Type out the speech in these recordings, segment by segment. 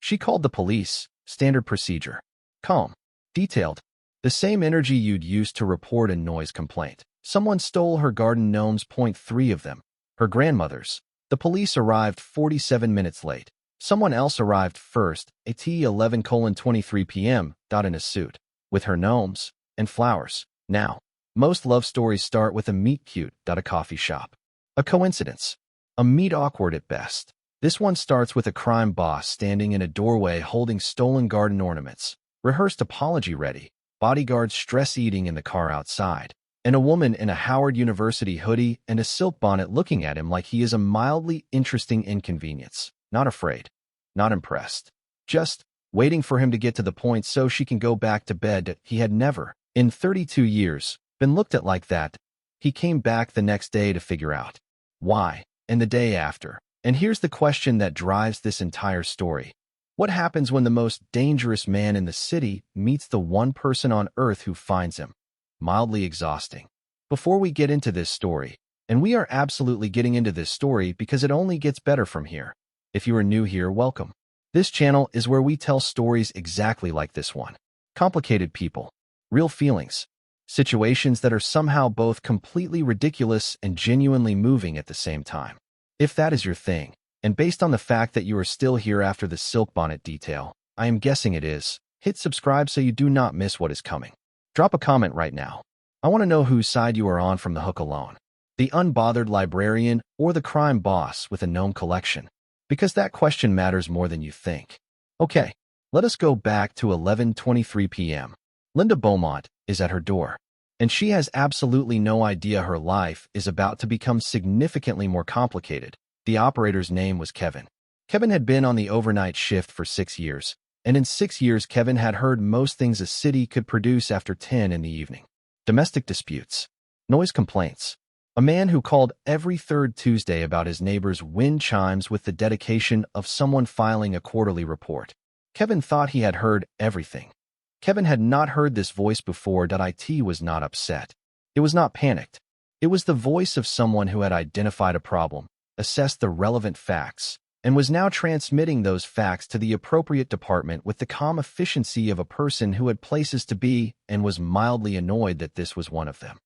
She called the police. Standard procedure. Calm. Detailed. The same energy you'd use to report a noise complaint. Someone stole her garden gnomes. Point 3 of them. Her grandmother's. The police arrived 47 minutes late. Someone else arrived first, at 11:23 p.m., in a suit, with her gnomes and flowers. Now, most love stories start with a meet cute, a coffee shop. A coincidence. A meet awkward at best. This one starts with a crime boss standing in a doorway holding stolen garden ornaments, rehearsed apology ready, bodyguards stress eating in the car outside, and a woman in a Howard University hoodie and a silk bonnet looking at him like he is a mildly interesting inconvenience. Not afraid. Not impressed. Just waiting for him to get to the point so she can go back to bed. He had never, in 32 years, been looked at like that. He came back the next day to figure out why, and the day after. And here's the question that drives this entire story. What happens when the most dangerous man in the city meets the one person on earth who finds him? Mildly exhausting. Before we get into this story, and we are absolutely getting into this story because it only gets better from here. If you are new here, welcome. This channel is where we tell stories exactly like this one. Complicated people, real feelings, situations that are somehow both completely ridiculous and genuinely moving at the same time. If that is your thing, and based on the fact that you are still here after the silk bonnet detail, I am guessing it is, hit subscribe so you do not miss what is coming. Drop a comment right now. I want to know whose side you are on from the hook alone. The unbothered librarian or the crime boss with a gnome collection? Because that question matters more than you think. Okay, let us go back to 11:23 p.m. Linda Beaumont is at her door, and she has absolutely no idea her life is about to become significantly more complicated. The operator's name was Kevin. Kevin had been on the overnight shift for 6 years, and in 6 years Kevin had heard most things a city could produce after 10 in the evening. Domestic disputes, noise complaints, a man who called every third Tuesday about his neighbor's wind chimes with the dedication of someone filing a quarterly report. Kevin thought he had heard everything. Kevin had not heard this voice before. It was not upset. It was not panicked. It was the voice of someone who had identified a problem, assessed the relevant facts, and was now transmitting those facts to the appropriate department with the calm efficiency of a person who had places to be and was mildly annoyed that this was one of them.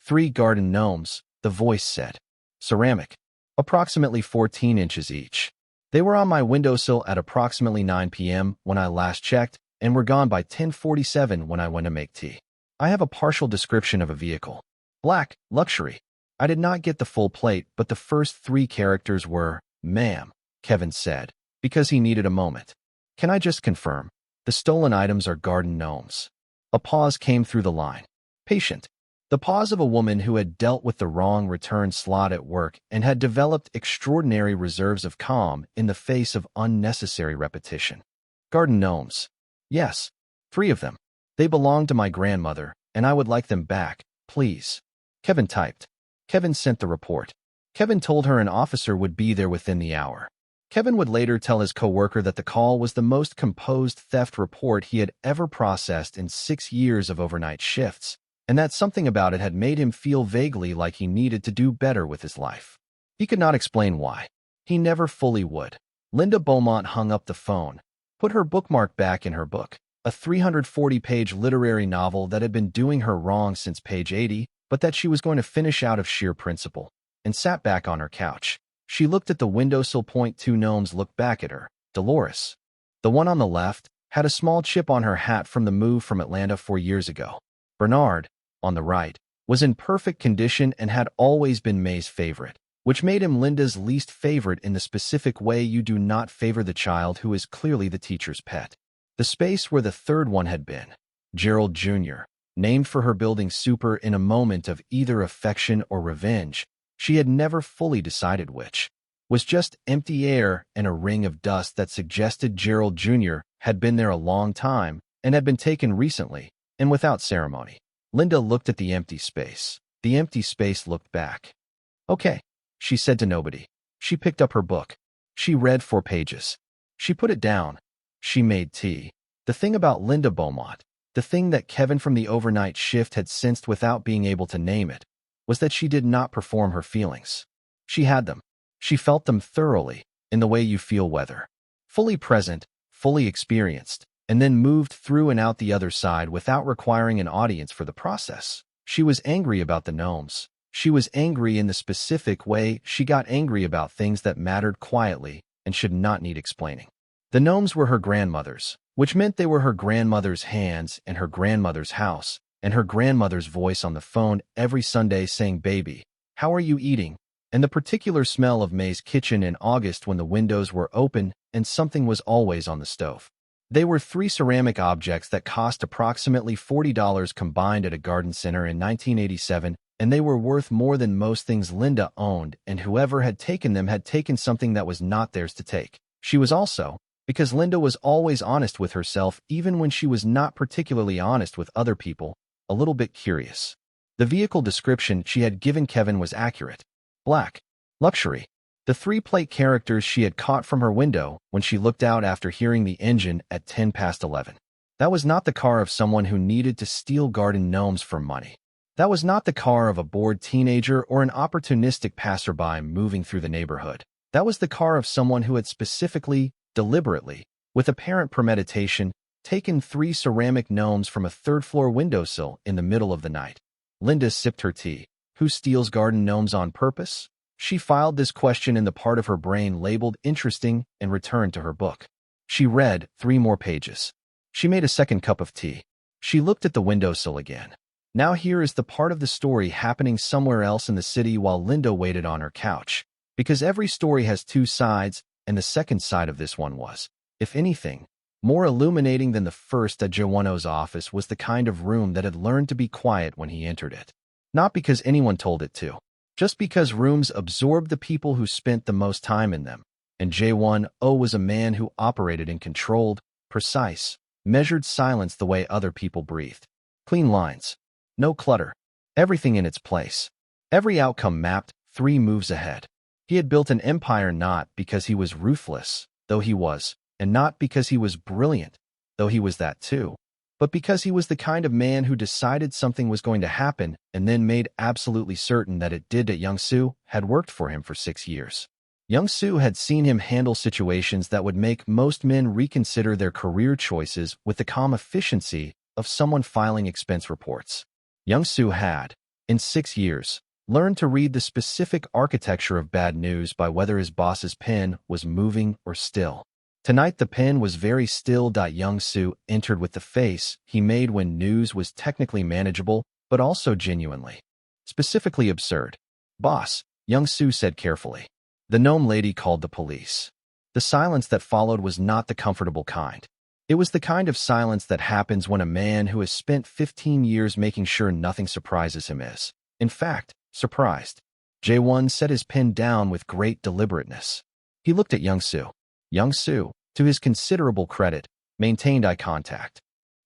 3 garden gnomes, the voice said. Ceramic. Approximately 14 inches each. They were on my windowsill at approximately 9 p.m. when I last checked, and were gone by 10:47 when I went to make tea. I have a partial description of a vehicle. Black, luxury. I did not get the full plate, but the first 3 characters were, "Ma'am," Kevin said, because he needed a moment. "Can I just confirm? The stolen items are garden gnomes." A pause came through the line. Patient. The pause of a woman who had dealt with the wrong return slot at work and had developed extraordinary reserves of calm in the face of unnecessary repetition. Garden gnomes. Yes, 3 of them. They belonged to my grandmother, and I would like them back, please. Kevin typed. Kevin sent the report. Kevin told her an officer would be there within the hour. Kevin would later tell his coworker that the call was the most composed theft report he had ever processed in 6 years of overnight shifts, and that something about it had made him feel vaguely like he needed to do better with his life. He could not explain why. He never fully would. Linda Beaumont hung up the phone, put her bookmark back in her book, a 340-page literary novel that had been doing her wrong since page 80, but that she was going to finish out of sheer principle, and sat back on her couch. She looked at the windowsill. 2 gnomes looked back at her. Dolores. The one on the left had a small chip on her hat from the move from Atlanta 4 years ago. Bernard, on the right, was in perfect condition and had always been May's favorite, which made him Linda's least favorite in the specific way you do not favor the child who is clearly the teacher's pet. The space where the third one had been, Gerald Jr., named for her building super in a moment of either affection or revenge, she had never fully decided which, was just empty air and a ring of dust that suggested Gerald Jr. had been there a long time and had been taken recently, and without ceremony. Linda looked at the empty space. The empty space looked back. Okay, she said to nobody. She picked up her book. She read 4 pages. She put it down. She made tea. The thing about Linda Beaumont, the thing that Kevin from the overnight shift had sensed without being able to name it, was that she did not perform her feelings. She had them. She felt them thoroughly, in the way you feel weather. Fully present, fully experienced, and then moved through and out the other side without requiring an audience for the process. She was angry about the gnomes. She was angry in the specific way she got angry about things that mattered quietly and should not need explaining. The gnomes were her grandmother's, which meant they were her grandmother's hands and her grandmother's house, and her grandmother's voice on the phone every Sunday saying, "Baby, how are you eating?" And the particular smell of May's kitchen in August when the windows were open and something was always on the stove. They were 3 ceramic objects that cost approximately $40 combined at a garden center in 1987, and they were worth more than most things Linda owned, and whoever had taken them had taken something that was not theirs to take. She was also, because Linda was always honest with herself even when she was not particularly honest with other people, a little bit curious. The vehicle description she had given Kevin was accurate. Black. Luxury. The 3-plate characters she had caught from her window when she looked out after hearing the engine at 10 past 11. That was not the car of someone who needed to steal garden gnomes for money. That was not the car of a bored teenager or an opportunistic passerby moving through the neighborhood. That was the car of someone who had specifically, deliberately, with apparent premeditation, taken 3 ceramic gnomes from a 3rd-floor windowsill in the middle of the night. Linda sipped her tea. Who steals garden gnomes on purpose? She filed this question in the part of her brain labeled interesting and returned to her book. She read 3 more pages. She made a second cup of tea. She looked at the windowsill again. Now here is the part of the story happening somewhere else in the city while Linda waited on her couch. Because every story has 2 sides, and the second side of this one was, if anything, more illuminating than the first. At Jae-won Oh's office was the kind of room that had learned to be quiet when he entered it. Not because anyone told it to. Just because rooms absorbed the people who spent the most time in them, and Jae-won Oh was a man who operated in controlled, precise, measured silence the way other people breathed. Clean lines. No clutter. Everything in its place. Every outcome mapped 3 moves ahead. He had built an empire not because he was ruthless, though he was, and not because he was brilliant, though he was that too, but because he was the kind of man who decided something was going to happen and then made absolutely certain that it did. That Young-soo had worked for him for 6 years. Young-soo had seen him handle situations that would make most men reconsider their career choices with the calm efficiency of someone filing expense reports. Young-soo had, in 6 years, learned to read the specific architecture of bad news by whether his boss's pen was moving or still. Tonight the pen was very still. Young-soo entered with the face he made when news was technically manageable, but also genuinely, specifically absurd. "Boss," Young-soo said carefully. The gnome lady called the police. The silence that followed was not the comfortable kind. It was the kind of silence that happens when a man who has spent 15 years making sure nothing surprises him is, in fact, surprised. Jae-won set his pen down with great deliberateness. He looked at Young-soo. Young-soo, to his considerable credit, maintained eye contact.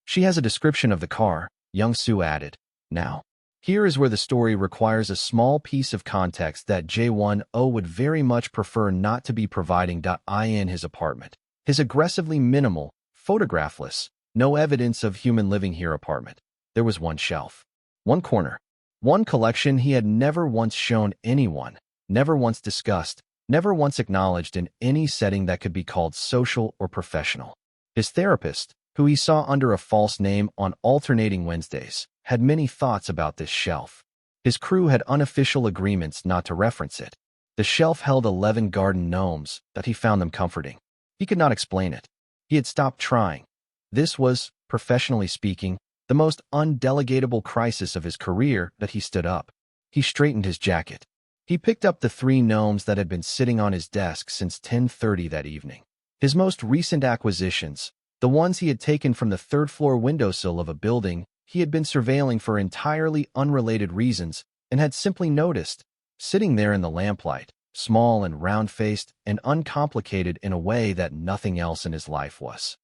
"She has a description of the car," Young-soo added. "Now, here is where the story requires a small piece of context that Jae-won Oh would very much prefer not to be providing. In his apartment, his aggressively minimal, photographless, no evidence of human living here apartment, there was one shelf, one corner, one collection he had never once shown anyone, never once discussed, never once acknowledged in any setting that could be called social or professional. His therapist, who he saw under a false name on alternating Wednesdays, had many thoughts about this shelf. His crew had unofficial agreements not to reference it. The shelf held 11 garden gnomes, that he found them comforting. He could not explain it. He had stopped trying. This was, professionally speaking, the most undelegatable crisis of his career. That he stood up. He straightened his jacket. He picked up the 3 gnomes that had been sitting on his desk since 10:30 that evening. His most recent acquisitions, the ones he had taken from the 3rd-floor windowsill of a building he had been surveilling for entirely unrelated reasons and had simply noticed, sitting there in the lamplight, small and round-faced and uncomplicated in a way that nothing else in his life was.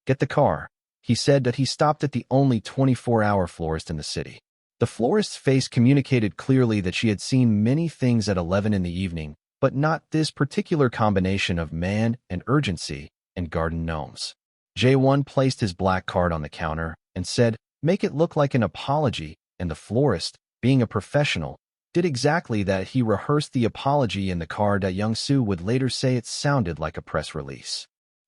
"Get the car," he said. That he stopped at the only 24-hour florist in the city. The florist's face communicated clearly that she had seen many things at 11 in the evening, but not this particular combination of man and urgency and garden gnomes. Jae-won placed his black card on the counter and said, "Make it look like an apology," and the florist, being a professional, did exactly that. He rehearsed the apology in the card. Young-soo would later say it sounded like a press release.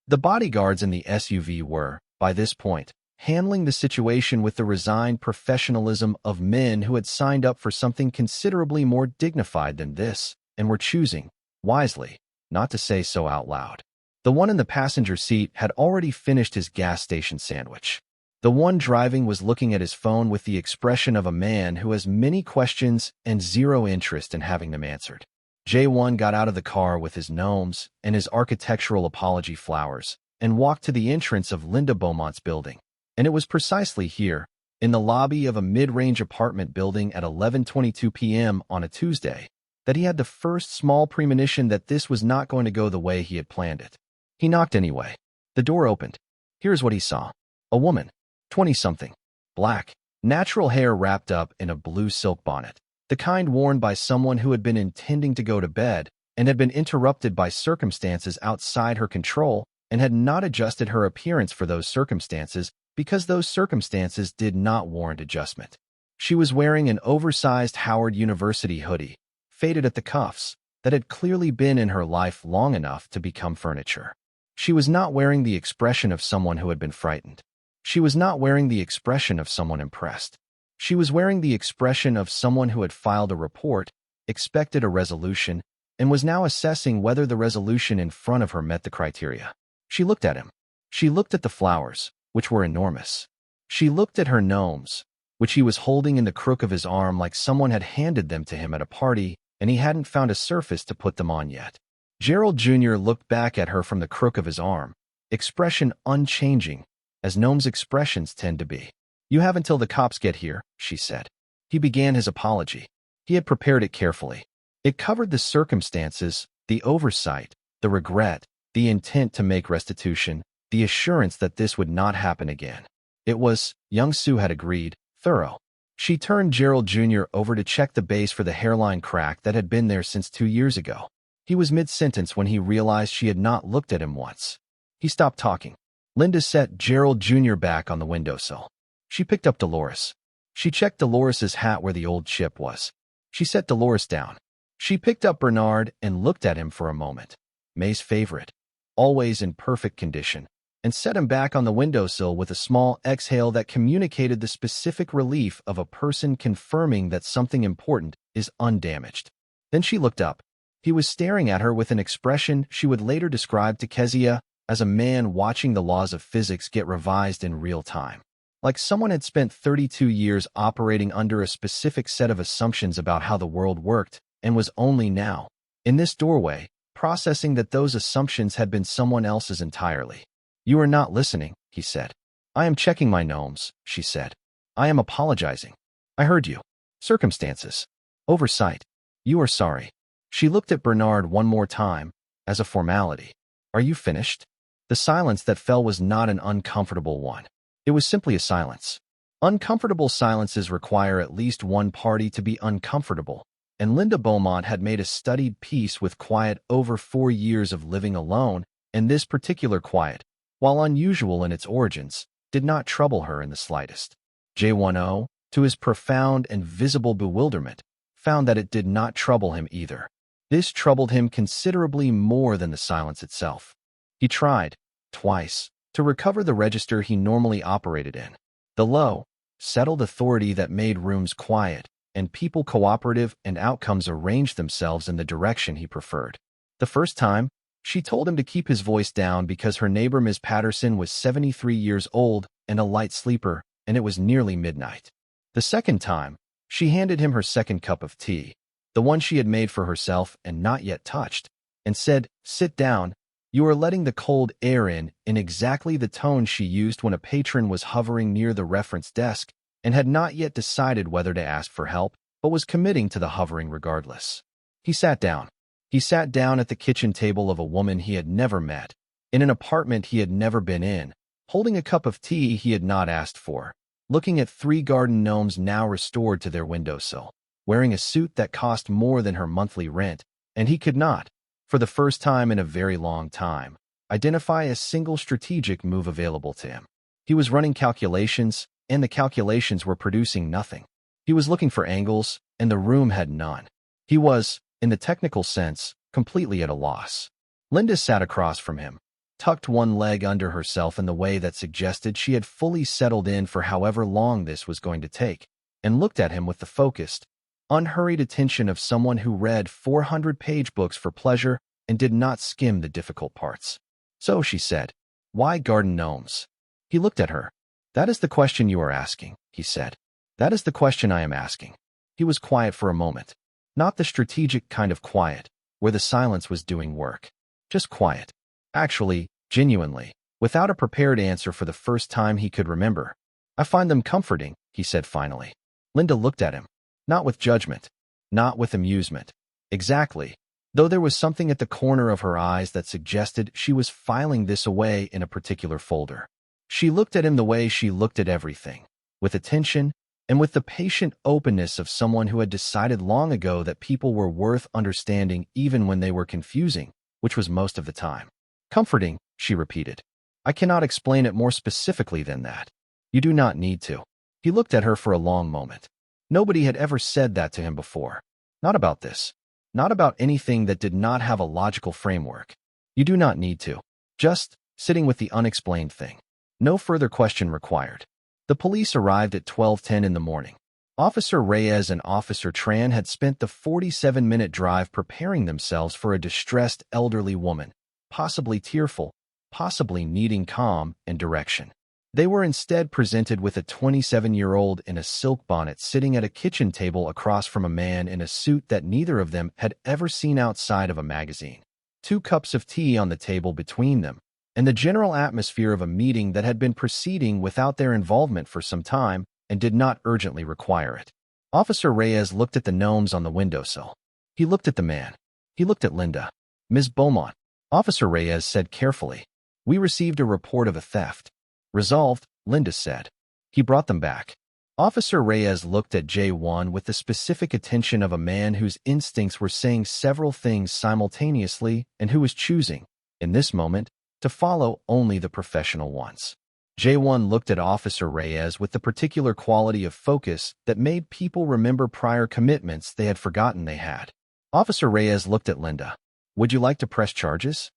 The bodyguards in the SUV were, by this point, handling the situation with the resigned professionalism of men who had signed up for something considerably more dignified than this, and were choosing, wisely, not to say so out loud. The one in the passenger seat had already finished his gas station sandwich. The one driving was looking at his phone with the expression of a man who has many questions and zero interest in having them answered. Jae-won got out of the car with his gnomes and his architectural apology flowers and walked to the entrance of Linda Beaumont's building. And it was precisely here, in the lobby of a mid-range apartment building at 11:22 p.m. on a Tuesday, that he had the first small premonition that this was not going to go the way he had planned it. He knocked anyway. The door opened. Here's what he saw. A woman, 20-something, black, natural hair wrapped up in a blue silk bonnet, the kind worn by someone who had been intending to go to bed and had been interrupted by circumstances outside her control and had not adjusted her appearance for those circumstances because those circumstances did not warrant adjustment. She was wearing an oversized Howard University hoodie, faded at the cuffs, that had clearly been in her life long enough to become furniture. She was not wearing the expression of someone who had been frightened. She was not wearing the expression of someone impressed. She was wearing the expression of someone who had filed a report, expected a resolution, and was now assessing whether the resolution in front of her met the criteria. She looked at him. She looked at the flowers, which were enormous. She looked at her gnomes, which he was holding in the crook of his arm like someone had handed them to him at a party and he hadn't found a surface to put them on yet. Gerald Jr. looked back at her from the crook of his arm, expression unchanging, as gnomes' expressions tend to be. "You have until the cops get here," she said. He began his apology. He had prepared it carefully. It covered the circumstances, the oversight, the regret, the intent to make restitution, the assurance that this would not happen again. It was, Young Soo had agreed, thorough. She turned Gerald Jr. over to check the base for the hairline crack that had been there since 2 years ago. He was mid-sentence when he realized she had not looked at him once. He stopped talking. Linda set Gerald Jr. back on the windowsill. She picked up Dolores. She checked Dolores's hat where the old chip was. She set Dolores down. She picked up Bernard and looked at him for a moment. May's favorite, always in perfect condition, and set him back on the windowsill with a small exhale that communicated the specific relief of a person confirming that something important is undamaged. Then she looked up. He was staring at her with an expression she would later describe to Kezia as a man watching the laws of physics get revised in real time. Like someone had spent 32 years operating under a specific set of assumptions about how the world worked and was only now, in this doorway, processing that those assumptions had been someone else's entirely. "You are not listening," he said. "I am checking my gnomes," she said. "I am apologizing. I heard you. Circumstances. Oversight. You are sorry." She looked at Bernard one more time, as a formality. "Are you finished?" The silence that fell was not an uncomfortable one. It was simply a silence. Uncomfortable silences require at least one party to be uncomfortable, and Linda Beaumont had made a studied peace with quiet over 4 years of living alone, and this particular quiet, while unusual in its origins, did not trouble her in the slightest. Jae-won Oh, to his profound and visible bewilderment, found that it did not trouble him either. This troubled him considerably more than the silence itself. He tried, twice, to recover the register he normally operated in. The low, settled authority that made rooms quiet, and people cooperative and outcomes arranged themselves in the direction he preferred. The first time, she told him to keep his voice down because her neighbor Ms. Patterson was 73 years old and a light sleeper, and it was nearly midnight. The second time, she handed him her second cup of tea, the one she had made for herself and not yet touched, and said, "Sit down. You are letting the cold air in exactly the tone she used when a patron was hovering near the reference desk and had not yet decided whether to ask for help, but was committing to the hovering regardless. He sat down. He sat down at the kitchen table of a woman he had never met, in an apartment he had never been in, holding a cup of tea he had not asked for, looking at 3 garden gnomes now restored to their windowsill, wearing a suit that cost more than her monthly rent, and he could not, for the first time in a very long time, identify a single strategic move available to him. He was running calculations, and the calculations were producing nothing. He was looking for angles, and the room had none. He was, in the technical sense, completely at a loss. Linda sat across from him, tucked one leg under herself in the way that suggested she had fully settled in for however long this was going to take, and looked at him with the focused, unhurried attention of someone who read 400-page books for pleasure and did not skim the difficult parts. "So," she said, "why garden gnomes?" He looked at her. "That is the question you are asking," he said. "That is the question I am asking." He was quiet for a moment. Not the strategic kind of quiet, where the silence was doing work. Just quiet. Actually, genuinely, without a prepared answer for the first time he could remember. "I find them comforting," he said finally. Linda looked at him. Not with judgment. Not with amusement. Exactly. Though there was something at the corner of her eyes that suggested she was filing this away in a particular folder. She looked at him the way she looked at everything, with attention and with the patient openness of someone who had decided long ago that people were worth understanding even when they were confusing, which was most of the time. "Comforting," she repeated. "I cannot explain it more specifically than that. You do not need to." He looked at her for a long moment. Nobody had ever said that to him before. Not about this. Not about anything that did not have a logical framework. You do not need to. Just sitting with the unexplained thing. No further question required. The police arrived at 12:10 in the morning. Officer Reyes and Officer Tran had spent the 47-minute drive preparing themselves for a distressed elderly woman, possibly tearful, possibly needing calm and direction. They were instead presented with a 27-year-old in a silk bonnet sitting at a kitchen table across from a man in a suit that neither of them had ever seen outside of a magazine. 2 cups of tea on the table between them, and the general atmosphere of a meeting that had been proceeding without their involvement for some time and did not urgently require it. Officer Reyes looked at the gnomes on the windowsill. He looked at the man. He looked at Linda. "Ms. Beaumont," Officer Reyes said carefully, "we received a report of a theft." "Resolved," Linda said. He brought them back. Officer Reyes looked at Jae-won with the specific attention of a man whose instincts were saying several things simultaneously and who was choosing, in this moment, to follow only the professional ones. Jae-won looked at Officer Reyes with the particular quality of focus that made people remember prior commitments they had forgotten they had. Officer Reyes looked at Linda. "Would you like to press charges?"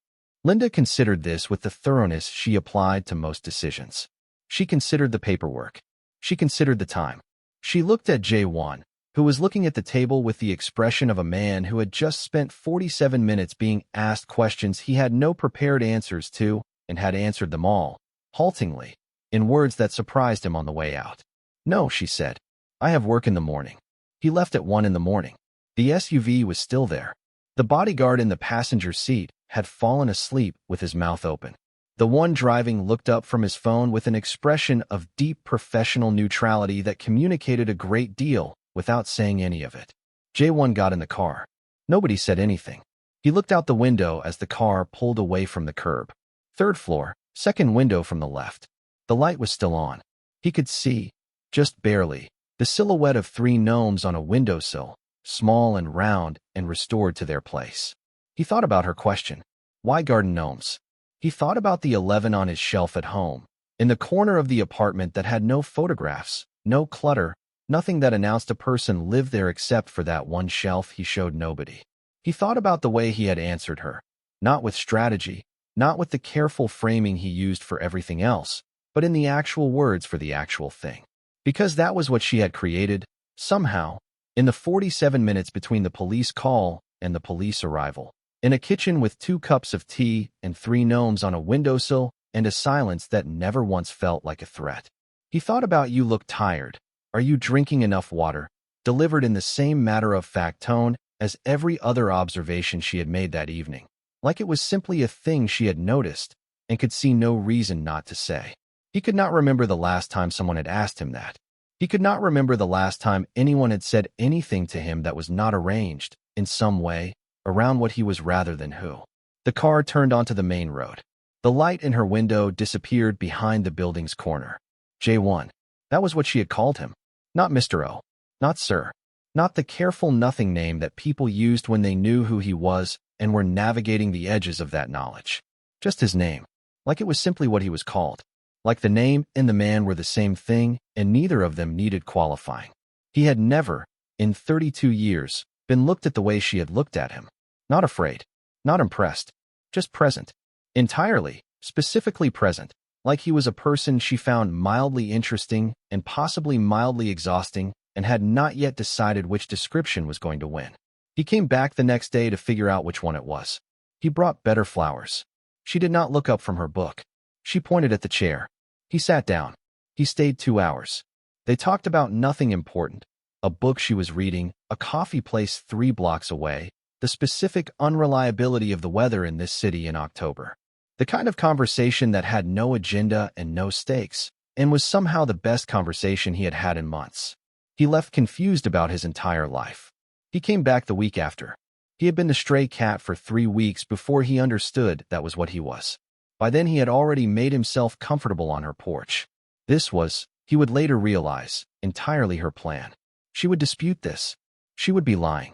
Linda considered this with the thoroughness she applied to most decisions. She considered the paperwork. She considered the time. She looked at Jae-won, who was looking at the table with the expression of a man who had just spent 47 minutes being asked questions he had no prepared answers to and had answered them all, haltingly, in words that surprised him on the way out. "No," she said. "I have work in the morning." He left at 1 in the morning. The SUV was still there. The bodyguard in the passenger seat had fallen asleep with his mouth open. The one driving looked up from his phone with an expression of deep professional neutrality that communicated a great deal without saying any of it. Jae-won got in the car. Nobody said anything. He looked out the window as the car pulled away from the curb. 3rd floor, 2nd window from the left. The light was still on. He could see, just barely, the silhouette of 3 gnomes on a windowsill, small and round and restored to their place. He thought about her question. Why garden gnomes? He thought about the 11 on his shelf at home, in the corner of the apartment that had no photographs, no clutter, nothing that announced a person lived there except for that one shelf he showed nobody. He thought about the way he had answered her, not with strategy, not with the careful framing he used for everything else, but in the actual words for the actual thing. Because that was what she had created, somehow, in the 47 minutes between the police call and the police arrival. In a kitchen with 2 cups of tea and 3 gnomes on a windowsill and a silence that never once felt like a threat. He thought about "you look tired. Are you drinking enough water?" delivered in the same matter-of-fact tone as every other observation she had made that evening, like it was simply a thing she had noticed and could see no reason not to say. He could not remember the last time someone had asked him that. He could not remember the last time anyone had said anything to him that was not arranged, in some way, around what he was rather than who. The car turned onto the main road. The light in her window disappeared behind the building's corner. Jae-won. That was what she had called him. Not Mr. O. Not Sir. Not the careful nothing name that people used when they knew who he was and were navigating the edges of that knowledge. Just his name. Like it was simply what he was called. Like the name and the man were the same thing, and neither of them needed qualifying. He had never, in 32 years, been looked at the way she had looked at him. Not afraid. Not impressed. Just present. Entirely, specifically present, like he was a person she found mildly interesting and possibly mildly exhausting and had not yet decided which description was going to win. He came back the next day to figure out which one it was. He brought better flowers. She did not look up from her book. She pointed at the chair. He sat down. He stayed 2 hours. They talked about nothing important, a book she was reading, a coffee place 3 blocks away, the specific unreliability of the weather in this city in October. The kind of conversation that had no agenda and no stakes, and was somehow the best conversation he had had in months. He left confused about his entire life. He came back the week after. He had been the stray cat for 3 weeks before he understood that was what he was. By then he had already made himself comfortable on her porch. This was, he would later realize, entirely her plan. She would dispute this. She would be lying.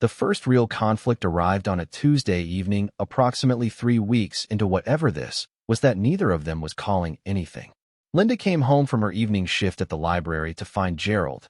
The first real conflict arrived on a Tuesday evening, approximately 3 weeks into whatever this was, that neither of them was calling anything. Linda came home from her evening shift at the library to find Gerald,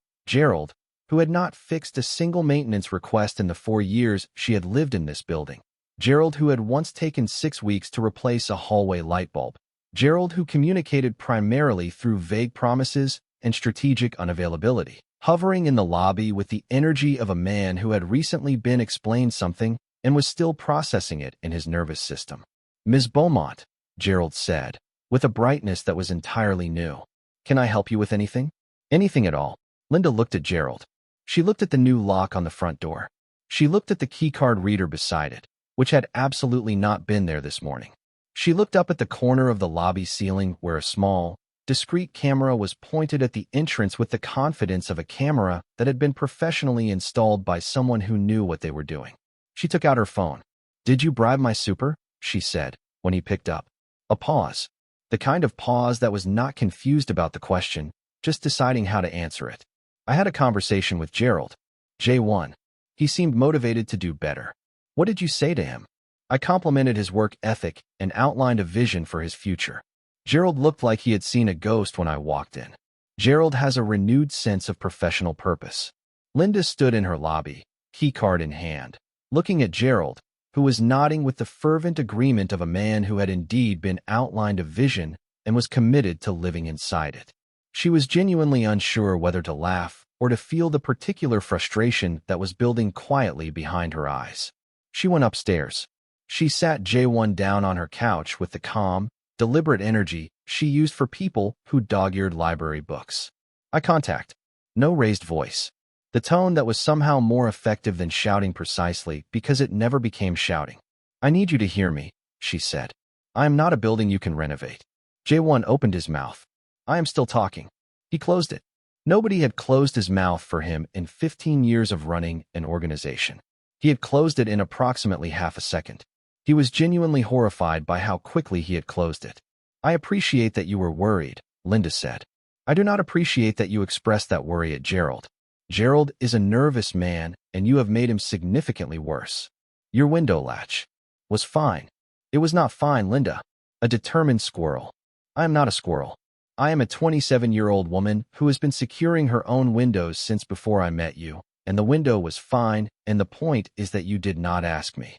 who had not fixed a single maintenance request in the 4 years she had lived in this building. Gerald, who had once taken 6 weeks to replace a hallway light bulb. Gerald, who communicated primarily through vague promises and strategic unavailability, hovering in the lobby with the energy of a man who had recently been explained something and was still processing it in his nervous system. "Ms. Beaumont," Gerald said, with a brightness that was entirely new. "Can I help you with anything?" "Anything at all." Linda looked at Gerald. She looked at the new lock on the front door. She looked at the keycard reader beside it, which had absolutely not been there this morning. She looked up at the corner of the lobby ceiling where a small, discreet camera was pointed at the entrance with the confidence of a camera that had been professionally installed by someone who knew what they were doing. She took out her phone. "Did you bribe my super?" she said, when he picked up. A pause. The kind of pause that was not confused about the question, just deciding how to answer it. "I had a conversation with Gerald. Jae-won. He seemed motivated to do better." "What did you say to him?" "I complimented his work ethic and outlined a vision for his future." Gerald looked like he had seen a ghost when I walked in. Gerald has a renewed sense of professional purpose. Linda stood in her lobby, keycard in hand, looking at Gerald, who was nodding with the fervent agreement of a man who had indeed been outlined a vision and was committed to living inside it. She was genuinely unsure whether to laugh or to feel the particular frustration that was building quietly behind her eyes. She went upstairs. She sat Jae-won down on her couch with the calm, deliberate energy she used for people who dog-eared library books. "Eye contact." No raised voice. The tone that was somehow more effective than shouting precisely because it never became shouting. "I need you to hear me," she said. "I am not a building you can renovate." Jae-won opened his mouth. "I am still talking." He closed it. Nobody had closed his mouth for him in 15 years of running an organization. He had closed it in approximately half a second. He was genuinely horrified by how quickly he had closed it. "I appreciate that you were worried," Linda said. "I do not appreciate that you expressed that worry at Gerald. Gerald is a nervous man, and you have made him significantly worse. Your window latch was fine." "It was not fine, Linda." A determined squirrel. "I am not a squirrel. I am a 27-year-old woman who has been securing her own windows since before I met you, and the window was fine, and the point is that you did not ask me."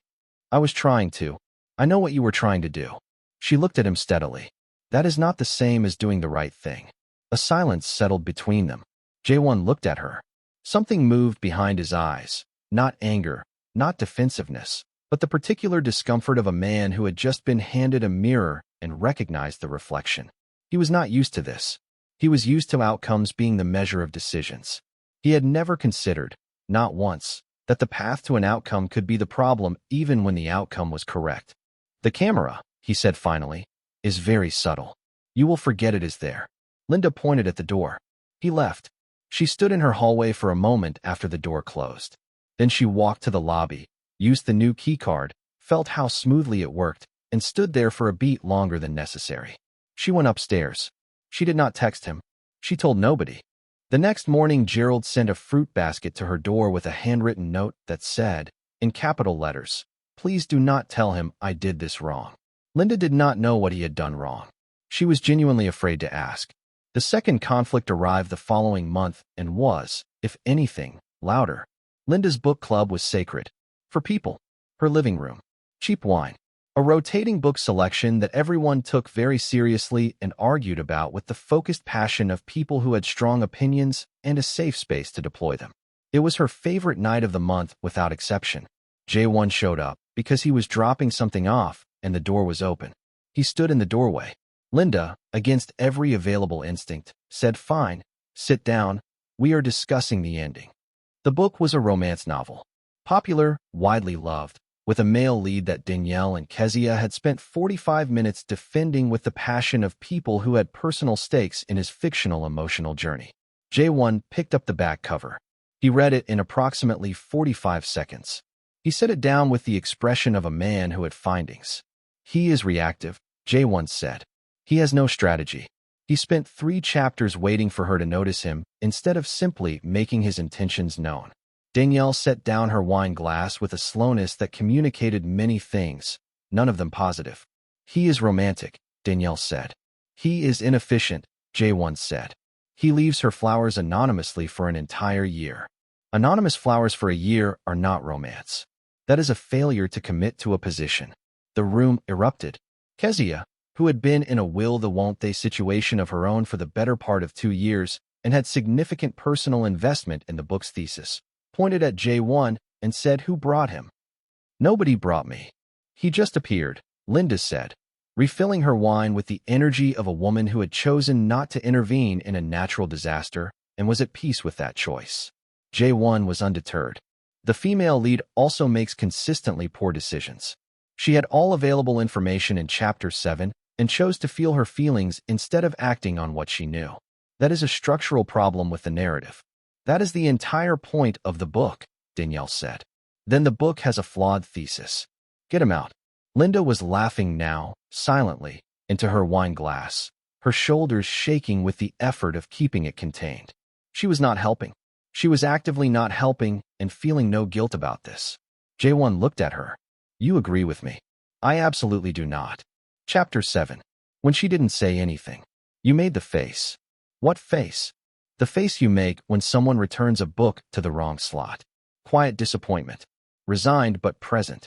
"I was trying to." "I know what you were trying to do." She looked at him steadily. "That is not the same as doing the right thing." A silence settled between them. Jae-won looked at her. Something moved behind his eyes. Not anger, not defensiveness, but the particular discomfort of a man who had just been handed a mirror and recognized the reflection. He was not used to this. He was used to outcomes being the measure of decisions. He had never considered, not once, that the path to an outcome could be the problem even when the outcome was correct. "The camera," he said finally, "is very subtle. You will forget it is there." Linda pointed at the door. He left. She stood in her hallway for a moment after the door closed. Then she walked to the lobby, used the new keycard, felt how smoothly it worked, and stood there for a beat longer than necessary. She went upstairs. She did not text him. She told nobody. The next morning, Gerald sent a fruit basket to her door with a handwritten note that said, in capital letters, "Please do not tell him I did this wrong." Linda did not know what he had done wrong. She was genuinely afraid to ask. The second conflict arrived the following month and was, if anything, louder. Linda's book club was sacred. For people. Her living room. Cheap wine. A rotating book selection that everyone took very seriously and argued about with the focused passion of people who had strong opinions and a safe space to deploy them. It was her favorite night of the month without exception. Jae-won showed up because he was dropping something off and the door was open. He stood in the doorway. Linda, against every available instinct, said, "Fine, sit down. We are discussing the ending." The book was a romance novel. Popular, widely loved, with a male lead that Danielle and Kezia had spent 45 minutes defending with the passion of people who had personal stakes in his fictional emotional journey. Jae-won picked up the back cover. He read it in approximately 45 seconds. He set it down with the expression of a man who had findings. "He is reactive," Jae-won said. "He has no strategy." He spent 3 chapters waiting for her to notice him instead of simply making his intentions known. Danielle set down her wine glass with a slowness that communicated many things, none of them positive. "He is romantic," Danielle said. "He is inefficient," Jae-won said. "He leaves her flowers anonymously for an entire year." Anonymous flowers for a year are not romance. That is a failure to commit to a position. The room erupted. Kezia, who had been in a will-the-won't-they situation of her own for the better part of 2 years and had significant personal investment in the book's thesis, pointed at Jae-won and said, "Who brought him?" "Nobody brought me. He just appeared," Linda said, refilling her wine with the energy of a woman who had chosen not to intervene in a natural disaster and was at peace with that choice. Jae-won was undeterred. The female lead also makes consistently poor decisions. She had all available information in Chapter 7 and chose to feel her feelings instead of acting on what she knew. That is a structural problem with the narrative. "That is the entire point of the book," Danielle said. "Then the book has a flawed thesis. Get him out." Linda was laughing now, silently, into her wine glass, her shoulders shaking with the effort of keeping it contained. She was not helping. She was actively not helping and feeling no guilt about this. Jae-won looked at her. "You agree with me?" "I absolutely do not." Chapter 7. When she didn't say anything. "You made the face." "What face?" "The face you make when someone returns a book to the wrong slot." Quiet disappointment. Resigned but present.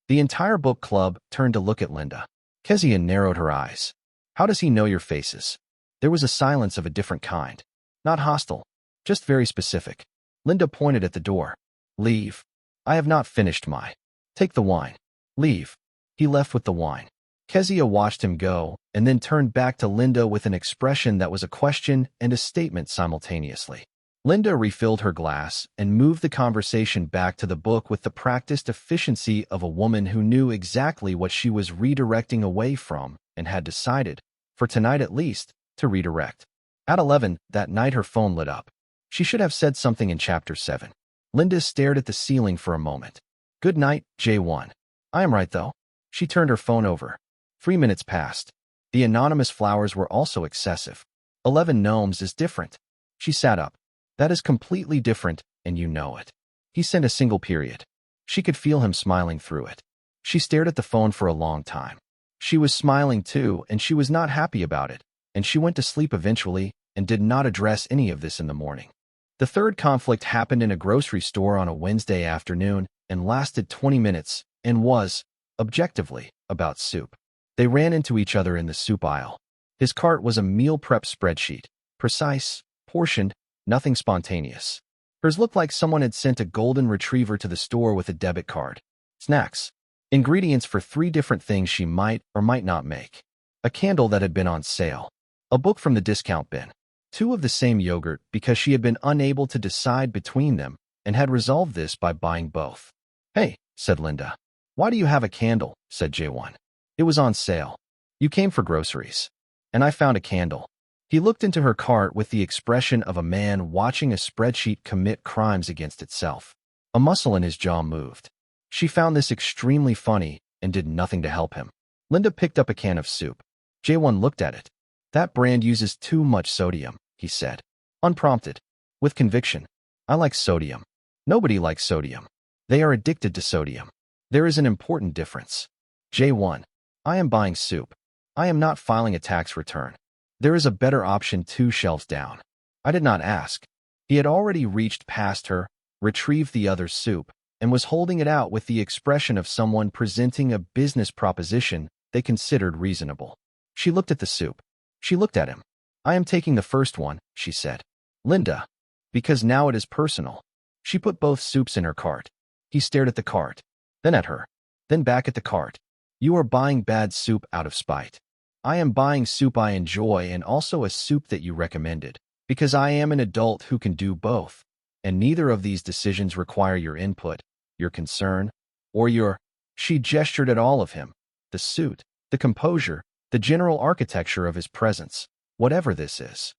The entire book club turned to look at Linda. Kezia narrowed her eyes. "How does he know your faces?" There was a silence of a different kind. Not hostile, just very specific. Linda pointed at the door. "Leave. I have not finished my." "Take the wine." "Leave." He left with the wine. Kezia watched him go and then turned back to Linda with an expression that was a question and a statement simultaneously. Linda refilled her glass and moved the conversation back to the book with the practiced efficiency of a woman who knew exactly what she was redirecting away from and had decided, for tonight at least, to redirect. At 11 that night her phone lit up. She should have said something in Chapter 7. Linda stared at the ceiling for a moment. "Good night, Jae-won." "I am right, though." She turned her phone over. 3 minutes passed. The anonymous flowers were also excessive. 11 gnomes is different. She sat up. "That is completely different, and you know it." He sent a single period. She could feel him smiling through it. She stared at the phone for a long time. She was smiling too, and she was not happy about it, and she went to sleep eventually and did not address any of this in the morning. The third conflict happened in a grocery store on a Wednesday afternoon and lasted 20 minutes and was, objectively, about soup. They ran into each other in the soup aisle. His cart was a meal prep spreadsheet, precise, portioned, nothing spontaneous. Hers looked like someone had sent a golden retriever to the store with a debit card. Snacks. Ingredients for 3 different things she might or might not make. A candle that had been on sale. A book from the discount bin. 2 of the same yogurt because she had been unable to decide between them and had resolved this by buying both. "Hey," said Linda. "Why do you have a candle?" said Jae-won. "It was on sale." "You came for groceries." "And I found a candle." He looked into her cart with the expression of a man watching a spreadsheet commit crimes against itself. A muscle in his jaw moved. She found this extremely funny and did nothing to help him. Linda picked up a can of soup. Jae-won looked at it. "That brand uses too much sodium," he said. Unprompted. With conviction. "I like sodium." "Nobody likes sodium. They are addicted to sodium." "There is an important difference." Jae-won. "I am buying soup. I am not filing a tax return. There is a better option 2 shelves down." "I did not ask." He had already reached past her, retrieved the other soup, and was holding it out with the expression of someone presenting a business proposition they considered reasonable. She looked at the soup. She looked at him. "I am taking the first one," she said. "Linda, because now it is personal." She put both soups in her cart. He stared at the cart, then at her, then back at the cart. "You are buying bad soup out of spite. I am buying soup I enjoy and also a soup that you recommended, because I am an adult who can do both, and neither of these decisions require your input, your concern, or your—" She gestured at all of him, the suit, the composure, the general architecture of his presence, whatever this is.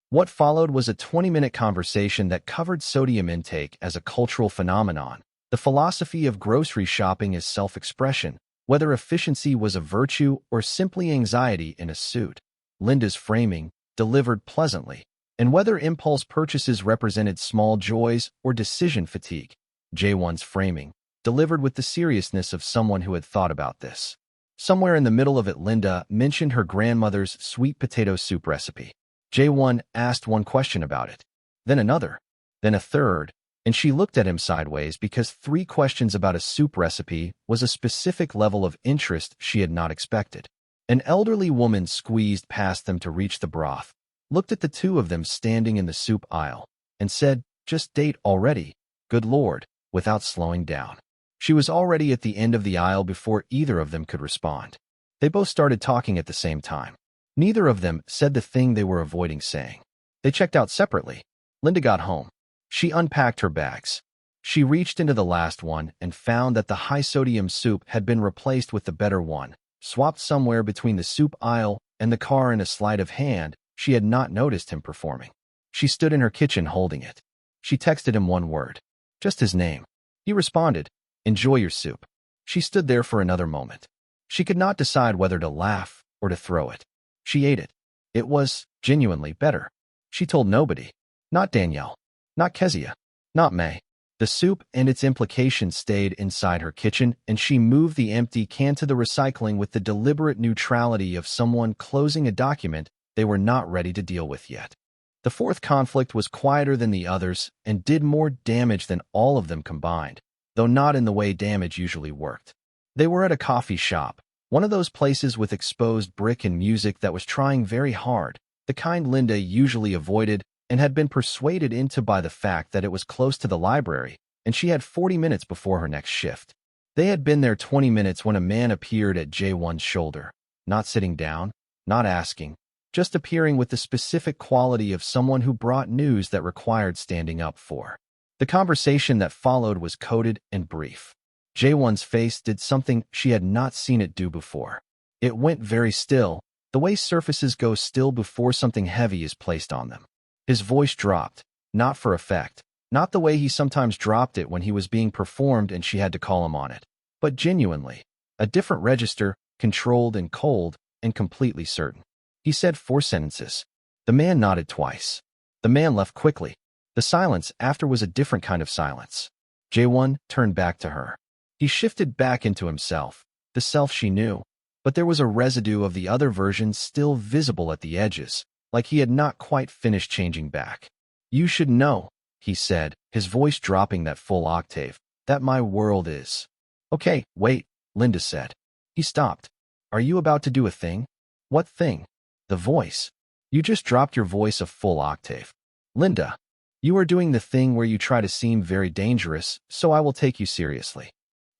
What followed was a 20-minute conversation that covered sodium intake as a cultural phenomenon, the philosophy of grocery shopping as self-expression, whether efficiency was a virtue or simply anxiety in a suit, Linda's framing, delivered pleasantly, and whether impulse purchases represented small joys or decision fatigue, Jae-won's framing, delivered with the seriousness of someone who had thought about this. Somewhere in the middle of it, Linda mentioned her grandmother's sweet potato soup recipe. Jae-won asked one question about it, then another, then a third, and she looked at him sideways because 3 questions about a soup recipe was a specific level of interest she had not expected. An elderly woman squeezed past them to reach the broth, looked at the two of them standing in the soup aisle, and said, "Just date already, good Lord," without slowing down. She was already at the end of the aisle before either of them could respond. They both started talking at the same time. Neither of them said the thing they were avoiding saying. They checked out separately. Linda got home. She unpacked her bags. She reached into the last one and found that the high-sodium soup had been replaced with the better one, swapped somewhere between the soup aisle and the car in a sleight of hand she had not noticed him performing. She stood in her kitchen holding it. She texted him one word, just his name. He responded, "Enjoy your soup." She stood there for another moment. She could not decide whether to laugh or to throw it. She ate it. It was genuinely better. She told nobody. Not Danielle. Not Kezia. Not May. The soup and its implications stayed inside her kitchen, and she moved the empty can to the recycling with the deliberate neutrality of someone closing a document they were not ready to deal with yet. The fourth conflict was quieter than the others and did more damage than all of them combined, though not in the way damage usually worked. They were at a coffee shop, one of those places with exposed brick and music that was trying very hard, the kind Linda usually avoided and had been persuaded into by the fact that it was close to the library, and she had 40 minutes before her next shift. They had been there 20 minutes when a man appeared at Jae-won's shoulder, not sitting down, not asking, just appearing with the specific quality of someone who brought news that required standing up for. The conversation that followed was coded and brief. Jae-won's face did something she had not seen it do before. It went very still, the way surfaces go still before something heavy is placed on them. His voice dropped, not for effect, not the way he sometimes dropped it when he was being performed and she had to call him on it, but genuinely, a different register, controlled and cold, and completely certain. He said 4 sentences. The man nodded twice. The man left quickly. The silence after was a different kind of silence. Jae-won turned back to her. He shifted back into himself, the self she knew, but there was a residue of the other version still visible at the edges, like he had not quite finished changing back. "You should know," he said, his voice dropping that full octave, "that my world is—" "Okay, wait," Linda said. He stopped. "Are you about to do a thing?" "What thing?" The voice. "You just dropped your voice a full octave." "Linda, you are doing the thing where you try to seem very dangerous, so I will take you seriously."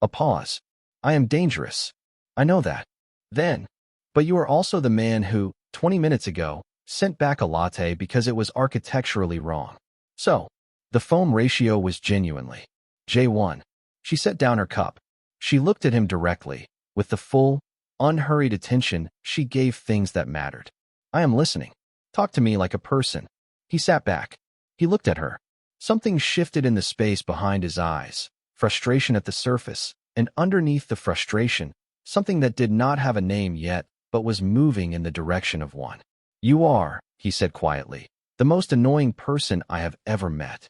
A pause. "I am dangerous. I know that." Then, "But you are also the man who, 20 minutes ago, sent back a latte because it was architecturally wrong. So, the foam ratio was genuinely." Jae-won. She set down her cup. She looked at him directly, with the full, unhurried attention she gave things that mattered. "I am listening. Talk to me like a person." He sat back. He looked at her. Something shifted in the space behind his eyes, frustration at the surface, and underneath the frustration, something that did not have a name yet, but was moving in the direction of one. "You are," he said quietly, "the most annoying person I have ever met."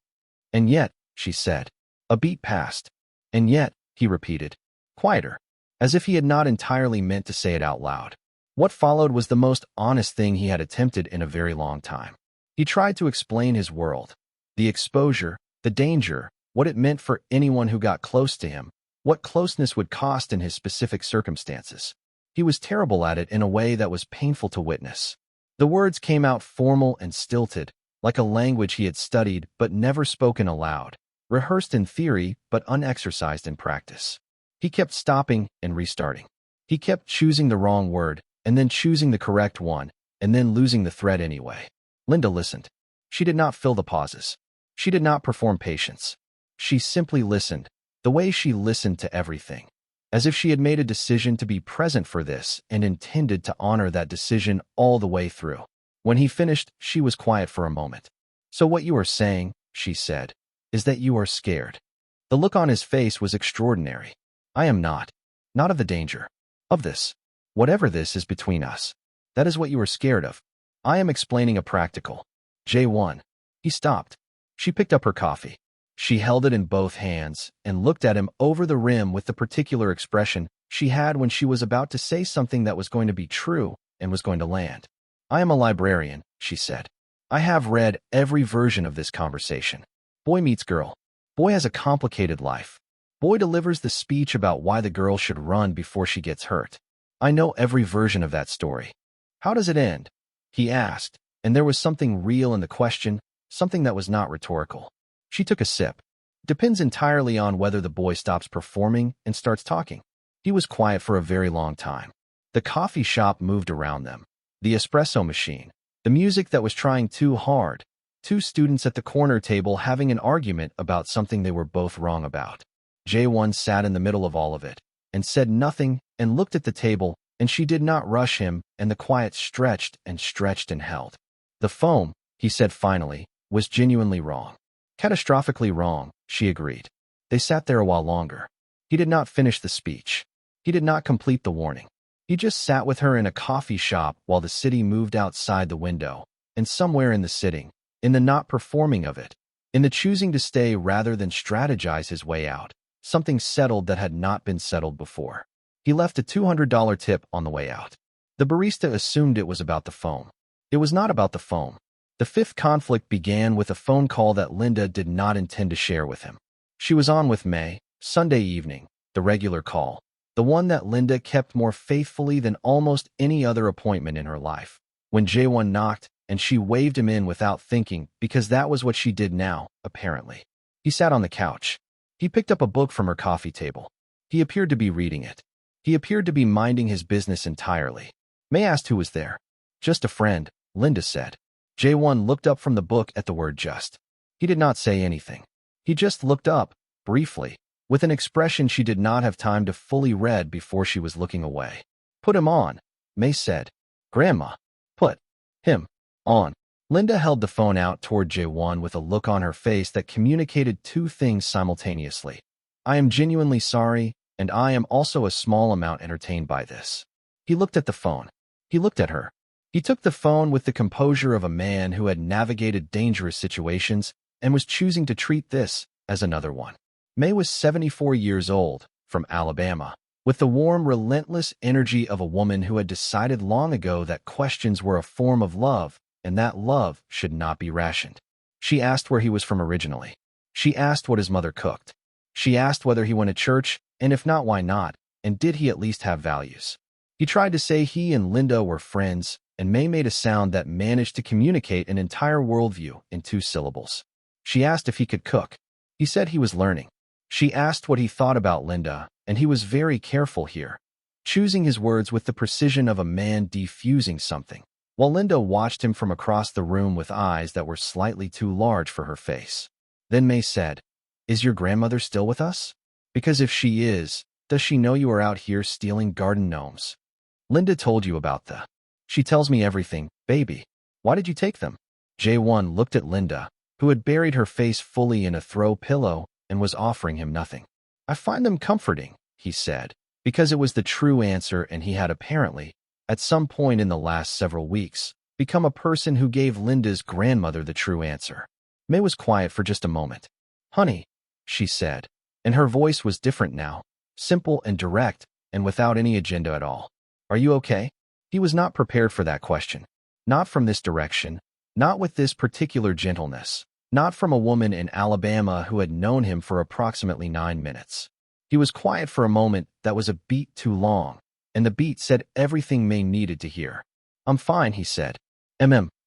"And yet," she said. A beat passed. "And yet," he repeated, quieter, as if he had not entirely meant to say it out loud. What followed was the most honest thing he had attempted in a very long time. He tried to explain his world, the exposure, the danger, what it meant for anyone who got close to him, what closeness would cost in his specific circumstances. He was terrible at it in a way that was painful to witness. The words came out formal and stilted, like a language he had studied but never spoken aloud, rehearsed in theory but unexercised in practice. He kept stopping and restarting. He kept choosing the wrong word, and then choosing the correct one, and then losing the thread anyway. Linda listened. She did not fill the pauses. She did not perform patience. She simply listened, the way she listened to everything, as if she had made a decision to be present for this and intended to honor that decision all the way through. When he finished, she was quiet for a moment. "So what you are saying," she said, "is that you are scared." The look on his face was extraordinary. "I am not. Not of the danger. Of this. Whatever this is between us. That is what you are scared of. I am explaining a practical. Jae-won." He stopped. She picked up her coffee. She held it in both hands and looked at him over the rim with the particular expression she had when she was about to say something that was going to be true and was going to land. "I am a librarian," she said. "I have read every version of this conversation. Boy meets girl. Boy has a complicated life. Boy delivers the speech about why the girl should run before she gets hurt. I know every version of that story. How does it end?" he asked, and there was something real in the question, something that was not rhetorical. She took a sip. "Depends entirely on whether the boy stops performing and starts talking." He was quiet for a very long time. The coffee shop moved around them. The espresso machine. The music that was trying too hard. Two students at the corner table having an argument about something they were both wrong about. Jae-won sat in the middle of all of it and said nothing and looked at the table, and she did not rush him, and the quiet stretched and stretched and held. "The foam," he said finally, "was genuinely wrong. Catastrophically wrong," she agreed. They sat there a while longer. He did not finish the speech. He did not complete the warning. He just sat with her in a coffee shop while the city moved outside the window, and somewhere in the sitting, in the not performing of it, in the choosing to stay rather than strategize his way out, something settled that had not been settled before. He left a $200 tip on the way out. The barista assumed it was about the foam. It was not about the foam. The fifth conflict began with a phone call that Linda did not intend to share with him. She was on with May, Sunday evening, the regular call, the one that Linda kept more faithfully than almost any other appointment in her life. When Jae-won knocked, and she waved him in without thinking, because that was what she did now, apparently. He sat on the couch. He picked up a book from her coffee table. He appeared to be reading it. He appeared to be minding his business entirely. May asked who was there. "Just a friend," Linda said. Jae-won looked up from the book at the word just. He did not say anything. He just looked up, briefly, with an expression she did not have time to fully read before she was looking away. "Put him on," May said. "Grandma. Put him on." Linda held the phone out toward Jae-won with a look on her face that communicated two things simultaneously. "I am genuinely sorry, and I am also a small amount entertained by this." He looked at the phone. He looked at her. He took the phone with the composure of a man who had navigated dangerous situations and was choosing to treat this as another one. May was 74 years old, from Alabama, with the warm, relentless energy of a woman who had decided long ago that questions were a form of love and that love should not be rationed. She asked where he was from originally. She asked what his mother cooked. She asked whether he went to church, and if not, why not, and did he at least have values. He tried to say he and Linda were friends, and May made a sound that managed to communicate an entire worldview in 2 syllables. She asked if he could cook. He said he was learning. She asked what he thought about Linda, and he was very careful here, choosing his words with the precision of a man defusing something, while Linda watched him from across the room with eyes that were slightly too large for her face. Then May said, "Is your grandmother still with us? Because if she is, does she know you are out here stealing garden gnomes? Linda told you about the..." "She tells me everything, baby. Why did you take them?" Jae-won looked at Linda, who had buried her face fully in a throw pillow and was offering him nothing. "I find them comforting," he said, because it was the true answer, and he had apparently, at some point in the last several weeks, become a person who gave Linda's grandmother the true answer. May was quiet for just a moment. "Honey," she said, and her voice was different now, simple and direct, and without any agenda at all. "Are you okay?" He was not prepared for that question. Not from this direction, not with this particular gentleness, Not from a woman in Alabama who had known him for approximately 9 minutes. He was quiet for a moment that was a beat too long, and the beat said everything May needed to hear. "I'm fine," he said.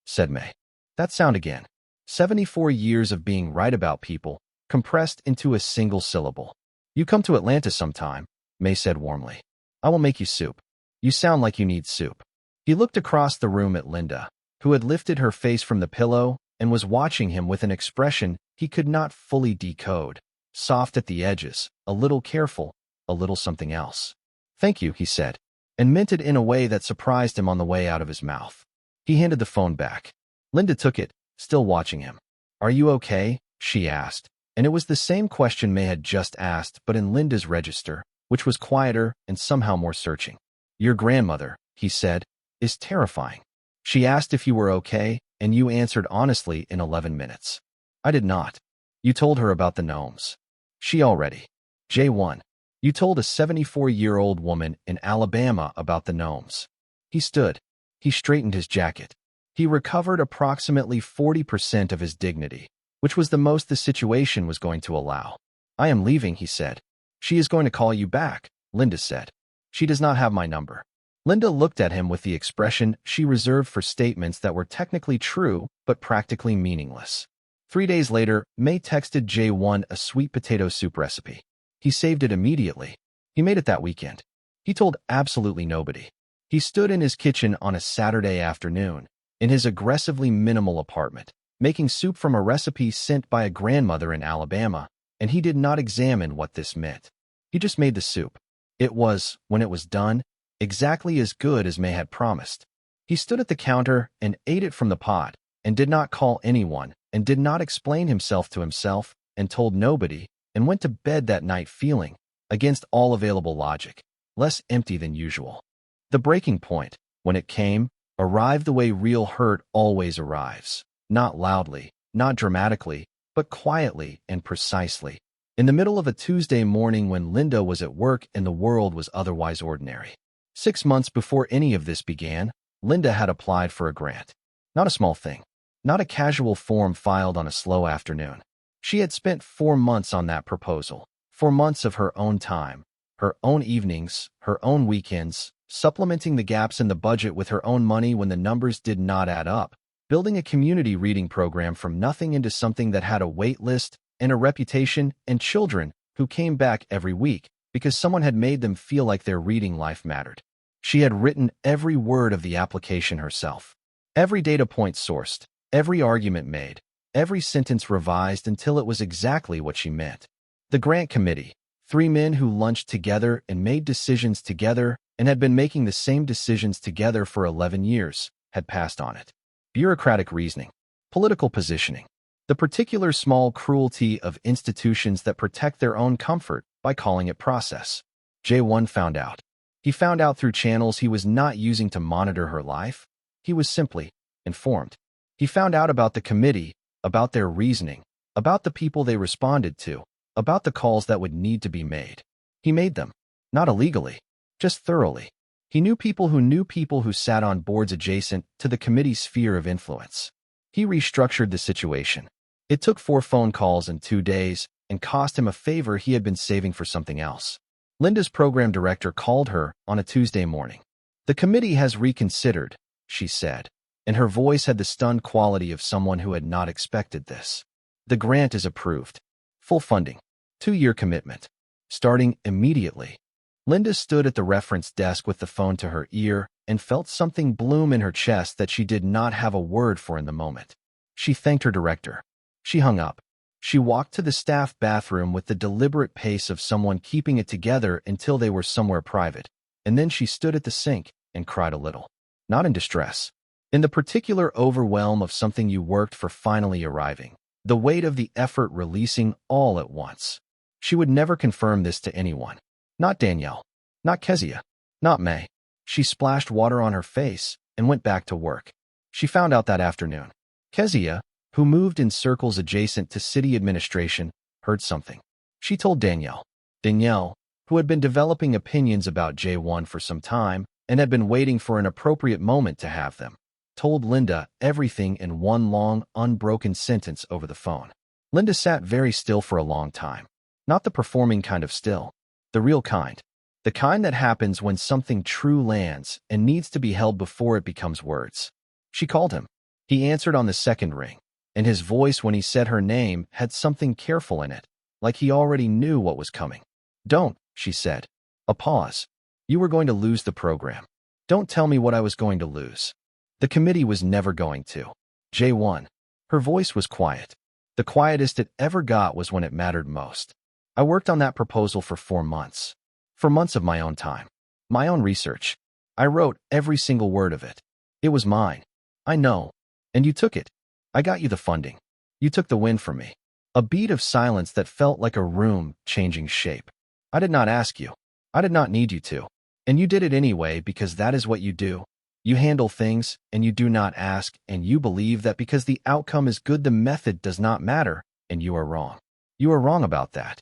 Said May. That sound again. 74 years of being right about people, compressed into a single syllable. "You come to Atlanta sometime," May said warmly. "I will make you soup. You sound like you need soup." He looked across the room at Linda, who had lifted her face from the pillow and was watching him with an expression he could not fully decode. Soft at the edges, a little careful, a little something else. "Thank you," he said, and meant it in a way that surprised him on the way out of his mouth. He handed the phone back. Linda took it, still watching him. "Are you okay?" she asked, and it was the same question May had just asked, but in Linda's register, which was quieter and somehow more searching. "Your grandmother," he said, "is terrifying. She asked if you were okay, and you answered honestly in 11 minutes. I did not. You told her about the gnomes. She already. Jae-won, you told a 74-year-old woman in Alabama about the gnomes." He stood. He straightened his jacket. He recovered approximately 40% of his dignity, which was the most the situation was going to allow. "I am leaving," he said. "She is going to call you back," Linda said. "She does not have my number." Linda looked at him with the expression she reserved for statements that were technically true but practically meaningless. 3 days later, May texted Jae-won a sweet potato soup recipe. He saved it immediately. He made it that weekend. He told absolutely nobody. He stood in his kitchen on a Saturday afternoon, in his aggressively minimal apartment, making soup from a recipe sent by a grandmother in Alabama, and he did not examine what this meant. He just made the soup. It was, when it was done, exactly as good as May had promised. He stood at the counter and ate it from the pot, and did not call anyone, and did not explain himself to himself, and told nobody, and went to bed that night feeling, against all available logic, less empty than usual. The breaking point, when it came, arrived the way real hurt always arrives. Not loudly, not dramatically, but quietly and precisely. In the middle of a Tuesday morning when Linda was at work and the world was otherwise ordinary. 6 months before any of this began, Linda had applied for a grant. Not a small thing. Not a casual form filed on a slow afternoon. She had spent 4 months on that proposal. 4 months of her own time, her own evenings, her own weekends, supplementing the gaps in the budget with her own money when the numbers did not add up, building a community reading program from nothing into something that had a wait list and a reputation and children who came back every week because someone had made them feel like their reading life mattered. She had written every word of the application herself. Every data point sourced, every argument made, every sentence revised until it was exactly what she meant. The grant committee, 3 men who lunched together and made decisions together and had been making the same decisions together for 11 years, had passed on it. Bureaucratic reasoning, political positioning, the particular small cruelty of institutions that protect their own comfort by calling it process. Jae-won found out. He found out through channels he was not using to monitor her life. He was simply informed. He found out about the committee, about their reasoning, about the people they responded to, about the calls that would need to be made. He made them, not illegally, just thoroughly. He knew people who sat on boards adjacent to the committee's sphere of influence. He restructured the situation. It took 4 phone calls in 2 days and cost him a favor he had been saving for something else. Linda's program director called her on a Tuesday morning. "The committee has reconsidered," she said, and her voice had the stunned quality of someone who had not expected this. "The grant is approved. Full funding. 2-year commitment. Starting immediately." Linda stood at the reference desk with the phone to her ear and felt something bloom in her chest that she did not have a word for in the moment. She thanked her director. She hung up. She walked to the staff bathroom with the deliberate pace of someone keeping it together until they were somewhere private, and then she stood at the sink and cried a little. Not in distress. In the particular overwhelm of something you worked for finally arriving, the weight of the effort releasing all at once. She would never confirm this to anyone. Not Danielle. Not Kezia. Not May. She splashed water on her face and went back to work. She found out that afternoon. Kezia, who moved in circles adjacent to city administration, heard something. She told Danielle. Danielle, who had been developing opinions about Jae-won for some time and had been waiting for an appropriate moment to have them. told Linda everything in one long, unbroken sentence over the phone. Linda sat very still for a long time. Not the performing kind of still. The real kind. The kind that happens when something true lands and needs to be held before it becomes words. She called him. He answered on the second ring, and his voice when he said her name had something careful in it, like he already knew what was coming. "Don't," she said. A pause. "You were going to lose the program. Don't tell me what I was going to lose. The committee was never going to." Jae-won. Her voice was quiet. The quietest it ever got was when it mattered most. "I worked on that proposal for 4 months. 4 months of my own time. My own research. I wrote every single word of it. It was mine. I know. And you took it. I got you the funding. You took the win from me." A beat of silence that felt like a room changing shape. "I did not ask you. I did not need you to. And you did it anyway because that is what you do. You handle things, and you do not ask, and you believe that because the outcome is good the method does not matter, and you are wrong. You are wrong about that."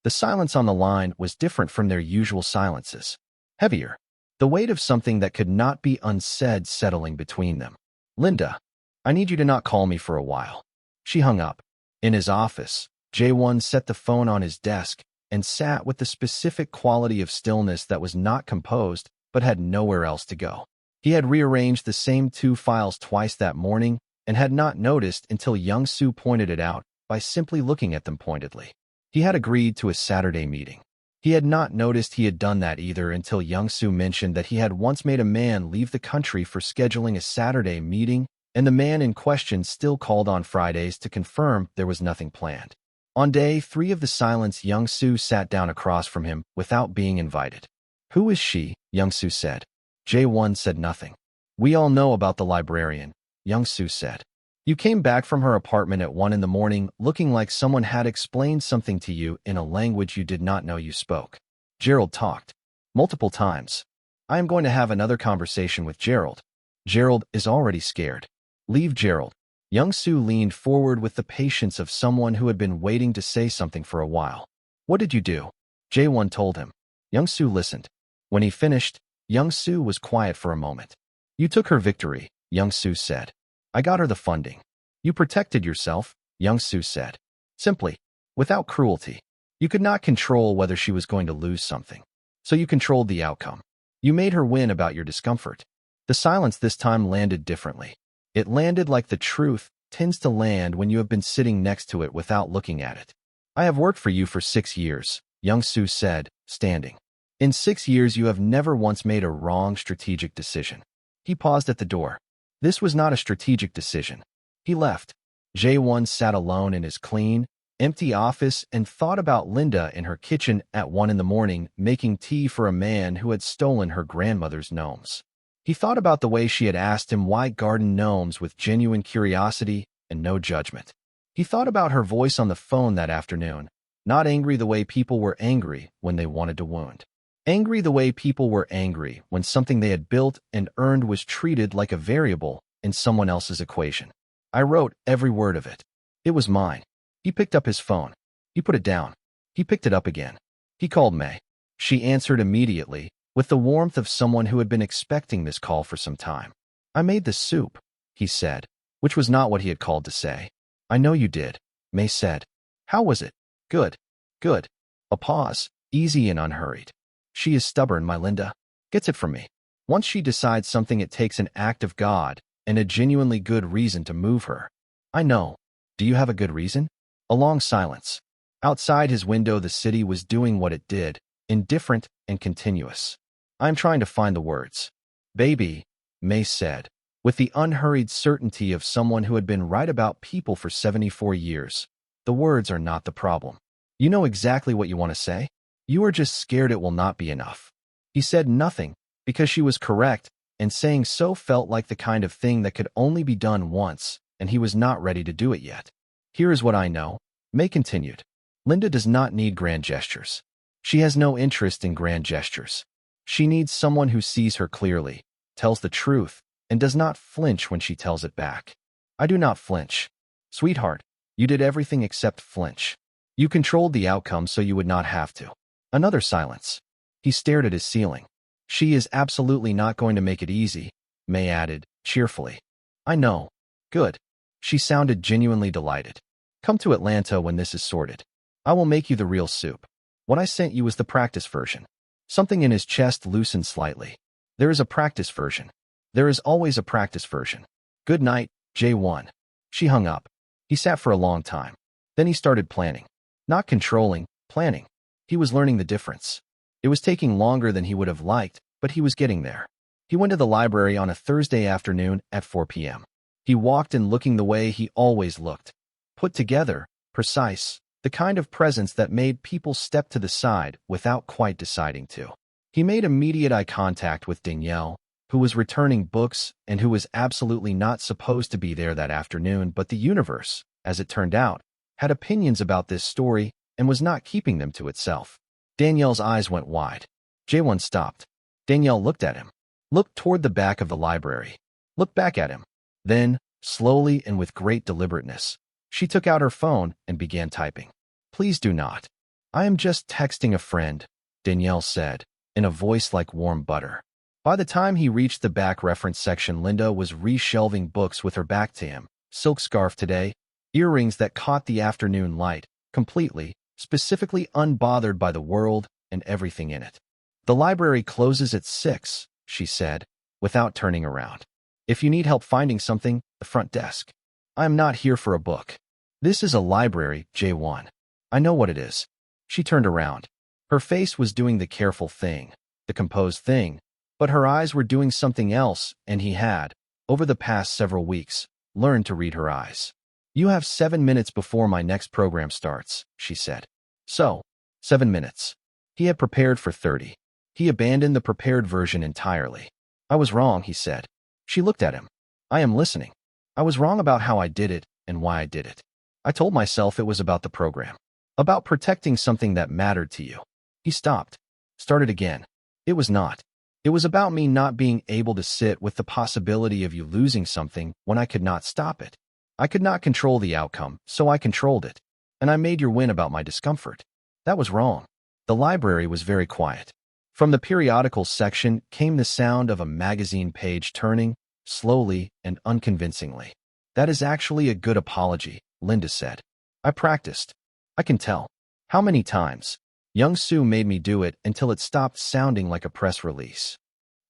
The silence on the line was different from their usual silences. Heavier. The weight of something that could not be unsaid settling between them. "Linda, I need you to not call me for a while." She hung up. In his office, Jae-won set the phone on his desk and sat with the specific quality of stillness that was not composed but had nowhere else to go. He had rearranged the same 2 files twice that morning and had not noticed until Young-soo pointed it out by simply looking at them pointedly. He had agreed to a Saturday meeting. He had not noticed he had done that either until Young-soo mentioned that he had once made a man leave the country for scheduling a Saturday meeting, and the man in question still called on Fridays to confirm there was nothing planned. On day 3 of the silence, Young-soo sat down across from him without being invited. "Who is she?" Young-soo said. Jae-won said nothing. "We all know about the librarian," Young-soo said. "You came back from her apartment at 1 in the morning looking like someone had explained something to you in a language you did not know you spoke. Gerald talked. Multiple times. I am going to have another conversation with Gerald. Gerald is already scared. Leave Gerald." Young-soo leaned forward with the patience of someone who had been waiting to say something for a while. "What did you do?" Jae-won told him. Young-soo listened. When he finished, Young-soo was quiet for a moment. "You took her victory," Young-soo said. "I got her the funding." "You protected yourself," Young-soo said. "Simply. Without cruelty. You could not control whether she was going to lose something. So you controlled the outcome. You made her win about your discomfort." The silence this time landed differently. It landed like the truth tends to land when you have been sitting next to it without looking at it. "I have worked for you for 6 years, Young-soo said, standing. "In 6 years you have never once made a wrong strategic decision." He paused at the door. This was not a strategic decision. He left. Jae-won sat alone in his clean, empty office and thought about Linda in her kitchen at 1 in the morning making tea for a man who had stolen her grandmother's gnomes. He thought about the way she had asked him why garden gnomes with genuine curiosity and no judgment. He thought about her voice on the phone that afternoon, not angry the way people were angry when they wanted to wound. Angry the way people were angry when something they had built and earned was treated like a variable in someone else's equation. "I wrote every word of it. It was mine." He picked up his phone. He put it down. He picked it up again. He called May. She answered immediately, with the warmth of someone who had been expecting this call for some time. "I made the soup," he said, which was not what he had called to say. "I know you did," May said. "How was it?" "Good. Good." A pause, easy and unhurried. "She is stubborn, my Linda. Gets it from me. Once she decides something, it takes an act of God and a genuinely good reason to move her." "I know. Do you have a good reason?" A long silence. Outside his window the city was doing what it did, indifferent and continuous. "I am trying to find the words." "Baby," May said, with the unhurried certainty of someone who had been right about people for 74 years. "The words are not the problem. You know exactly what you want to say. You are just scared it will not be enough." He said nothing, because she was correct, and saying so felt like the kind of thing that could only be done once, and he was not ready to do it yet. "Here is what I know," May continued. "Linda does not need grand gestures. She has no interest in grand gestures. She needs someone who sees her clearly, tells the truth, and does not flinch when she tells it back." "I do not flinch." "Sweetheart, you did everything except flinch. You controlled the outcome so you would not have to." Another silence. He stared at his ceiling. "She is absolutely not going to make it easy," May added, cheerfully. I know. Good. She sounded genuinely delighted. Come to Atlanta when this is sorted. I will make you the real soup. What I sent you was the practice version. Something in his chest loosened slightly. There is a practice version. There is always a practice version. Good night, Jae-won. She hung up. He sat for a long time. Then he started planning. Not controlling, planning. He was learning the difference. It was taking longer than he would have liked, but he was getting there. He went to the library on a Thursday afternoon at 4 p.m. He walked in looking the way he always looked. Put together, precise, the kind of presence that made people step to the side without quite deciding to. He made immediate eye contact with Danielle, who was returning books and who was absolutely not supposed to be there that afternoon, but the universe, as it turned out, had opinions about this story and was not keeping them to itself. Danielle's eyes went wide. Jae-won stopped. Danielle looked at him, looked toward the back of the library, looked back at him. Then, slowly and with great deliberateness, she took out her phone and began typing. Please do not. I am just texting a friend, Danielle said, in a voice like warm butter. By the time he reached the back reference section, Linda was re-shelving books with her back to him. Silk scarf today, earrings that caught the afternoon light, completely, specifically unbothered by the world and everything in it. The library closes at 6, she said, without turning around. If you need help finding something, the front desk. I am not here for a book. This is a library, Jae-won. I know what it is. She turned around. Her face was doing the careful thing, the composed thing, but her eyes were doing something else, and he had, over the past several weeks, learned to read her eyes. You have 7 minutes before my next program starts, she said. So, 7 minutes. He had prepared for 30. He abandoned the prepared version entirely. I was wrong, he said. She looked at him. I am listening. I was wrong about how I did it and why I did it. I told myself it was about the program, about protecting something that mattered to you. He stopped, started again. It was not. It was about me not being able to sit with the possibility of you losing something when I could not stop it. I could not control the outcome, so I controlled it. And I made your win about my discomfort. That was wrong. The library was very quiet. From the periodicals section came the sound of a magazine page turning, slowly and unconvincingly. That is actually a good apology, Linda said. I practiced. I can tell. How many times? Young Soo made me do it until it stopped sounding like a press release.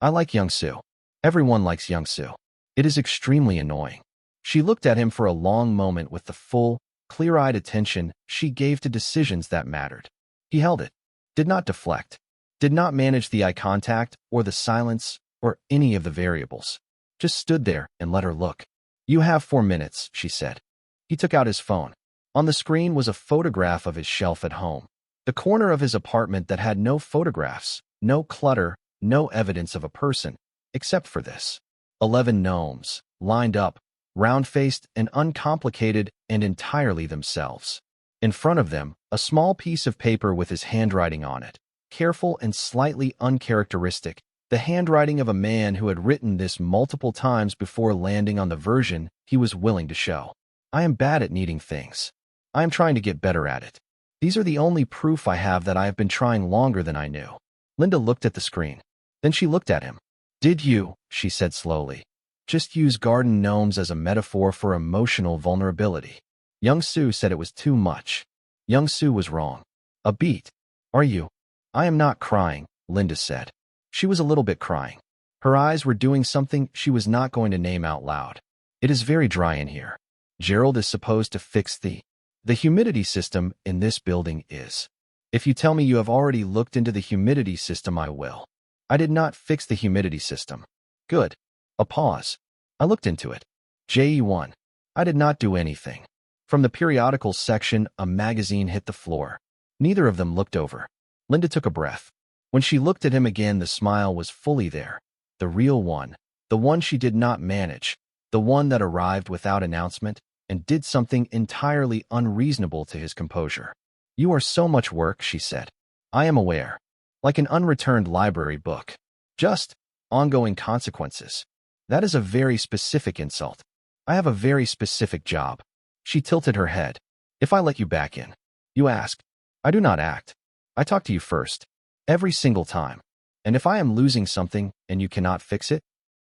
I like Young Soo. Everyone likes Young Soo. It is extremely annoying. She looked at him for a long moment with the full, clear-eyed attention she gave to decisions that mattered. He held it, did not deflect, did not manage the eye contact or the silence or any of the variables. Just stood there and let her look. You have 4 minutes, she said. He took out his phone. On the screen was a photograph of his shelf at home. The corner of his apartment that had no photographs, no clutter, no evidence of a person, except for this. 11 gnomes, lined up, round-faced and uncomplicated and entirely themselves. In front of them, a small piece of paper with his handwriting on it, careful and slightly uncharacteristic, the handwriting of a man who had written this multiple times before landing on the version he was willing to show. I am bad at needing things. I am trying to get better at it. These are the only proof I have that I have been trying longer than I knew. Linda looked at the screen. Then she looked at him. Did you, she said slowly, just use garden gnomes as a metaphor for emotional vulnerability? Young Soo said it was too much. Young Soo was wrong. A beat. Are you? I am not crying, Linda said. She was a little bit crying. Her eyes were doing something she was not going to name out loud. It is very dry in here. Gerald is supposed to fix the humidity system in this building is. If you tell me you have already looked into the humidity system, I will. I did not fix the humidity system. Good. A pause. I looked into it. Jae-won. I did not do anything. From the periodicals section, a magazine hit the floor. Neither of them looked over. Linda took a breath. When she looked at him again, the smile was fully there. The real one. The one she did not manage. The one that arrived without announcement and did something entirely unreasonable to his composure. You are so much work, she said. I am aware. Like an unreturned library book. Just ongoing consequences. That is a very specific insult. I have a very specific job. She tilted her head. If I let you back in, you ask. I do not act. I talk to you first. Every single time. And if I am losing something and you cannot fix it,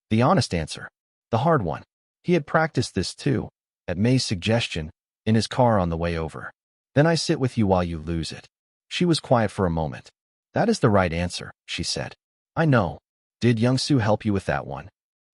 the honest answer, the hard one, He had practiced this too, at May's suggestion, in his car on the way over. Then I sit with you while you lose it. She was quiet for a moment. That is the right answer, she said. I know. Did Young-soo help you with that one?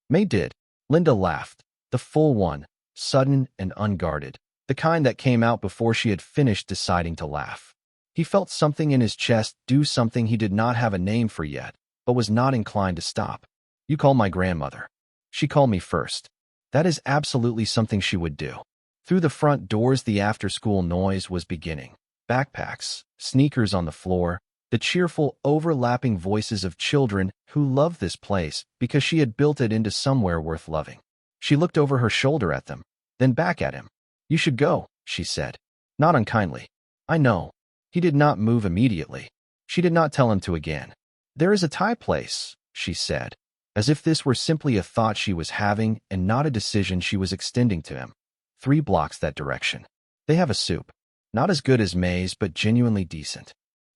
May did. Linda laughed. The full one, sudden and unguarded. The kind that came out before she had finished deciding to laugh. He felt something in his chest do something he did not have a name for yet, but was not inclined to stop. You called my grandmother. She called me first. That is absolutely something she would do. Through the front doors the after-school noise was beginning. Backpacks, sneakers on the floor, the cheerful, overlapping voices of children who loved this place because she had built it into somewhere worth loving. She looked over her shoulder at them, then back at him. You should go, she said. Not unkindly. I know. He did not move immediately. She did not tell him to again. There is a Thai place, she said, as if this were simply a thought she was having and not a decision she was extending to him. 3 blocks that direction. They have a soup. Not as good as May's, but genuinely decent.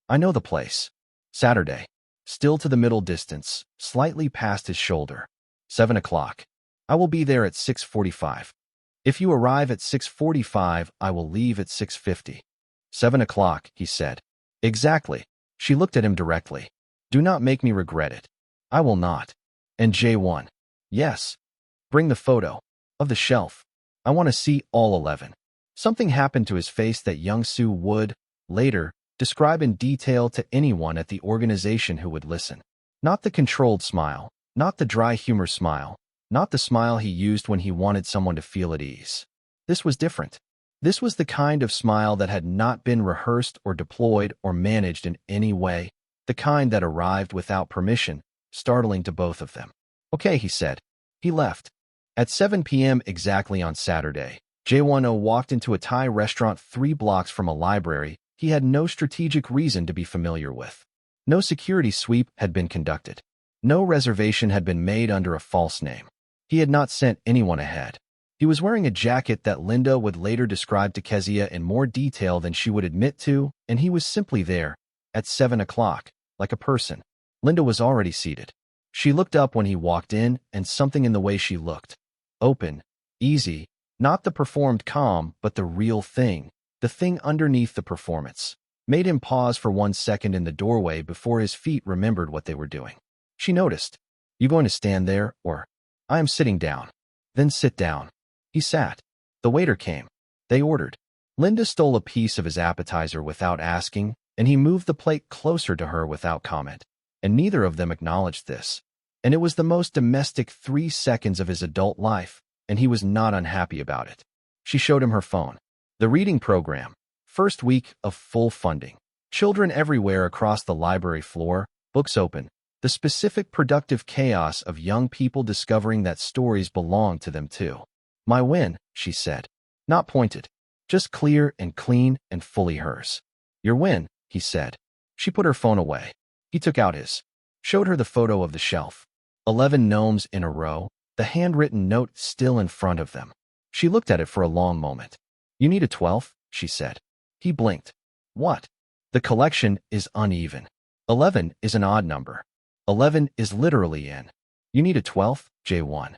I know the place. Saturday. Still to the middle distance, slightly past his shoulder. 7 o'clock. I will be there at 6:45. If you arrive at 6:45, I will leave at 6:50. 7 o'clock, he said. Exactly. She looked at him directly. Do not make me regret it. I will not. And Jae-won. Yes. Bring the photo. Of the shelf. I want to see all 11. Something happened to his face that Young-soo would, later, describe in detail to anyone at the organization who would listen. Not the controlled smile, not the dry humor smile, not the smile he used when he wanted someone to feel at ease. This was different. This was the kind of smile that had not been rehearsed or deployed or managed in any way, the kind that arrived without permission, startling to both of them. Okay, he said. He left. At 7 p.m. exactly on Saturday, Jae-won Oh walked into a Thai restaurant 3 blocks from a library he had no strategic reason to be familiar with. No security sweep had been conducted. No reservation had been made under a false name. He had not sent anyone ahead. He was wearing a jacket that Linda would later describe to Kezia in more detail than she would admit to, and he was simply there, at 7 o'clock, like a person. Linda was already seated. She looked up when he walked in, and something in the way she looked. Open, easy, not the performed calm, but the real thing, the thing underneath the performance, made him pause for 1 second in the doorway before his feet remembered what they were doing. She noticed. You going to stand there, or? I am sitting down. Then sit down. He sat. The waiter came. They ordered. Linda stole a piece of his appetizer without asking, and he moved the plate closer to her without comment. And neither of them acknowledged this. And it was the most domestic 3 seconds of his adult life, and he was not unhappy about it. She showed him her phone. The reading program. First week of full funding. Children everywhere across the library floor, books open. The specific productive chaos of young people discovering that stories belong to them too. My win, she said. Not pointed. Just clear and clean and fully hers. Your win, he said. She put her phone away. He took out his. Showed her the photo of the shelf. 11 gnomes in a row, the handwritten note still in front of them. She looked at it for a long moment. You need a 12th, she said. He blinked. What? The collection is uneven. 11 is an odd number. 11 is literally in. You need a 12th, Jae-won.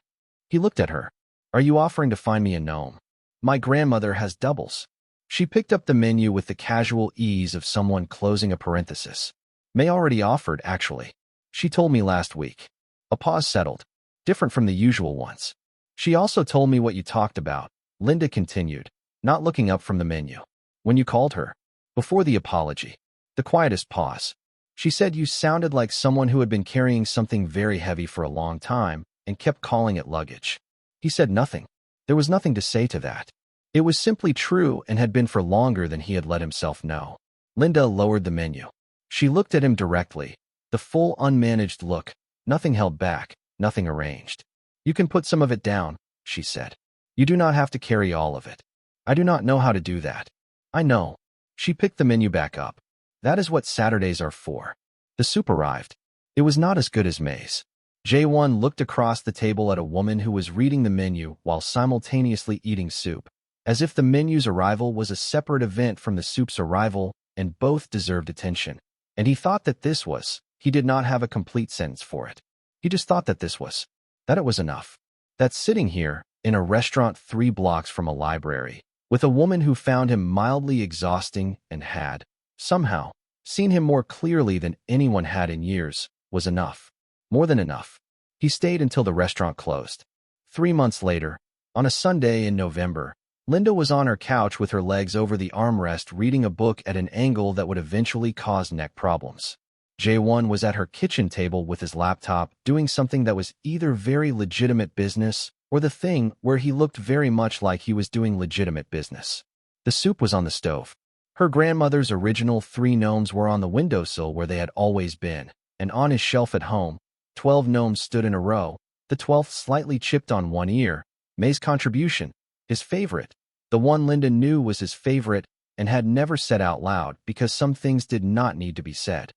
He looked at her. Are you offering to find me a gnome? My grandmother has doubles. She picked up the menu with the casual ease of someone closing a parenthesis. May already offered, actually. She told me last week. A pause settled. Different from the usual ones. She also told me what you talked about, Linda continued, not looking up from the menu. When you called her. Before the apology. The quietest pause. She said you sounded like someone who had been carrying something very heavy for a long time and kept calling it luggage. He said nothing. There was nothing to say to that. It was simply true and had been for longer than he had let himself know. Linda lowered the menu. She looked at him directly. The full unmanaged look. Nothing held back, nothing arranged. You can put some of it down, she said. You do not have to carry all of it. I do not know how to do that. I know. She picked the menu back up. That is what Saturdays are for. The soup arrived. It was not as good as May's. Jae-won looked across the table at a woman who was reading the menu while simultaneously eating soup, as if the menu's arrival was a separate event from the soup's arrival, and both deserved attention. And he thought that this was, he did not have a complete sentence for it. He just thought that this was, that it was enough. That sitting here, in a restaurant 3 blocks from a library, with a woman who found him mildly exhausting and had, somehow, seen him more clearly than anyone had in years, was enough. More than enough. He stayed until the restaurant closed. 3 months later, on a Sunday in November, Linda was on her couch with her legs over the armrest reading a book at an angle that would eventually cause neck problems. Jae-won was at her kitchen table with his laptop doing something that was either very legitimate business or the thing where he looked very much like he was doing legitimate business. The soup was on the stove. Her grandmother's original 3 gnomes were on the windowsill where they had always been, and on his shelf at home, 12 gnomes stood in a row, the 12th slightly chipped on one ear, May's contribution, his favorite, the one Linda knew was his favorite and had never said out loud because some things did not need to be said.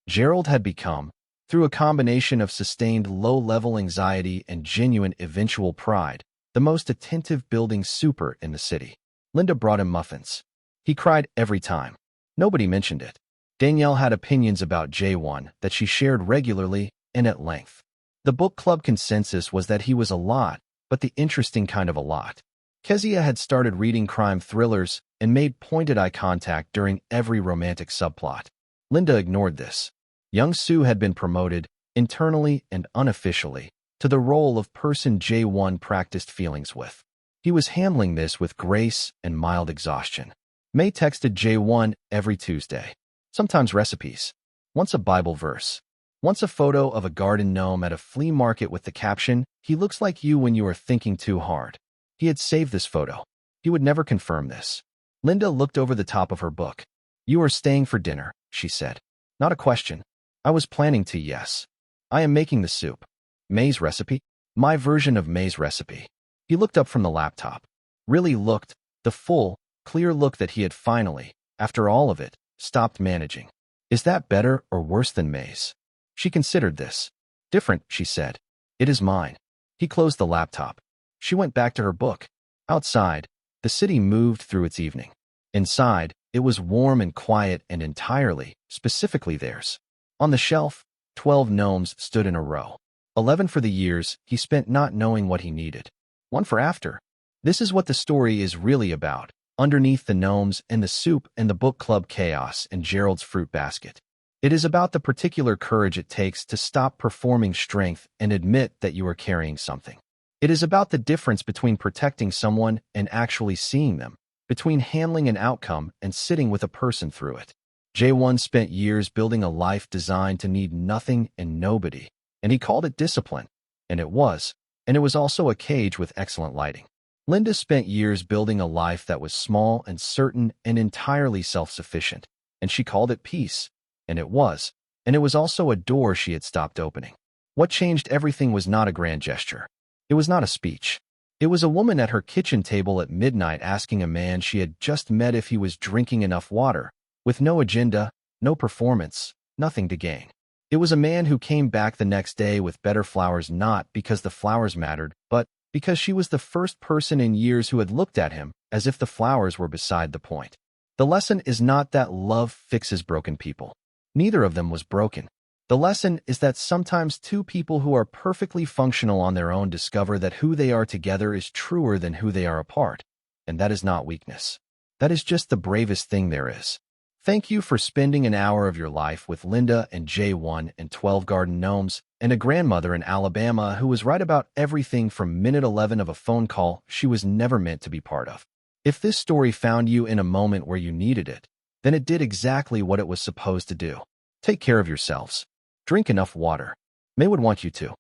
Gerald had become, through a combination of sustained low-level anxiety and genuine eventual pride, the most attentive building super in the city. Linda brought him muffins. He cried every time. Nobody mentioned it. Danielle had opinions about Jae-won that she shared regularly and at length. The book club consensus was that he was a lot, but the interesting kind of a lot. Kezia had started reading crime thrillers and made pointed eye contact during every romantic subplot. Linda ignored this. Young Soo had been promoted, internally and unofficially, to the role of person Jae-won practiced feelings with. He was handling this with grace and mild exhaustion. May texted Jae-won every Tuesday. Sometimes recipes. Once a Bible verse. Once a photo of a garden gnome at a flea market with the caption, "He looks like you when you are thinking too hard." He had saved this photo. He would never confirm this. Linda looked over the top of her book. "You are staying for dinner," she said. "Not a question. I was planning to, yes. I am making the soup." "May's recipe?" "My version of May's recipe." He looked up from the laptop. Really looked, the full, clear look that he had finally, after all of it, stopped managing. "Is that better or worse than May's?" She considered this. "Different," she said. "It is mine." He closed the laptop. She went back to her book. Outside, the city moved through its evening. Inside, it was warm and quiet and entirely, specifically theirs. On the shelf, 12 gnomes stood in a row. 11 for the years he spent not knowing what he needed. 1 for after. This is what the story is really about, underneath the gnomes and the soup and the book club chaos and Gerald's fruit basket. It is about the particular courage it takes to stop performing strength and admit that you are carrying something. It is about the difference between protecting someone and actually seeing them, between handling an outcome and sitting with a person through it. Jae-won spent years building a life designed to need nothing and nobody, and he called it discipline. And it was also a cage with excellent lighting. Linda spent years building a life that was small and certain and entirely self-sufficient, and she called it peace. And it was also a door she had stopped opening. What changed everything was not a grand gesture. It was not a speech. It was a woman at her kitchen table at midnight asking a man she had just met if he was drinking enough water, with no agenda, no performance, nothing to gain. It was a man who came back the next day with better flowers not because the flowers mattered, but because she was the first person in years who had looked at him as if the flowers were beside the point. The lesson is not that love fixes broken people. Neither of them was broken. The lesson is that sometimes two people who are perfectly functional on their own discover that who they are together is truer than who they are apart. And that is not weakness. That is just the bravest thing there is. Thank you for spending an hour of your life with Linda and Jae-won and 12 garden gnomes and a grandmother in Alabama who was right about everything from minute 11 of a phone call she was never meant to be part of. If this story found you in a moment where you needed it, then it did exactly what it was supposed to do. Take care of yourselves. Drink enough water. May would want you to.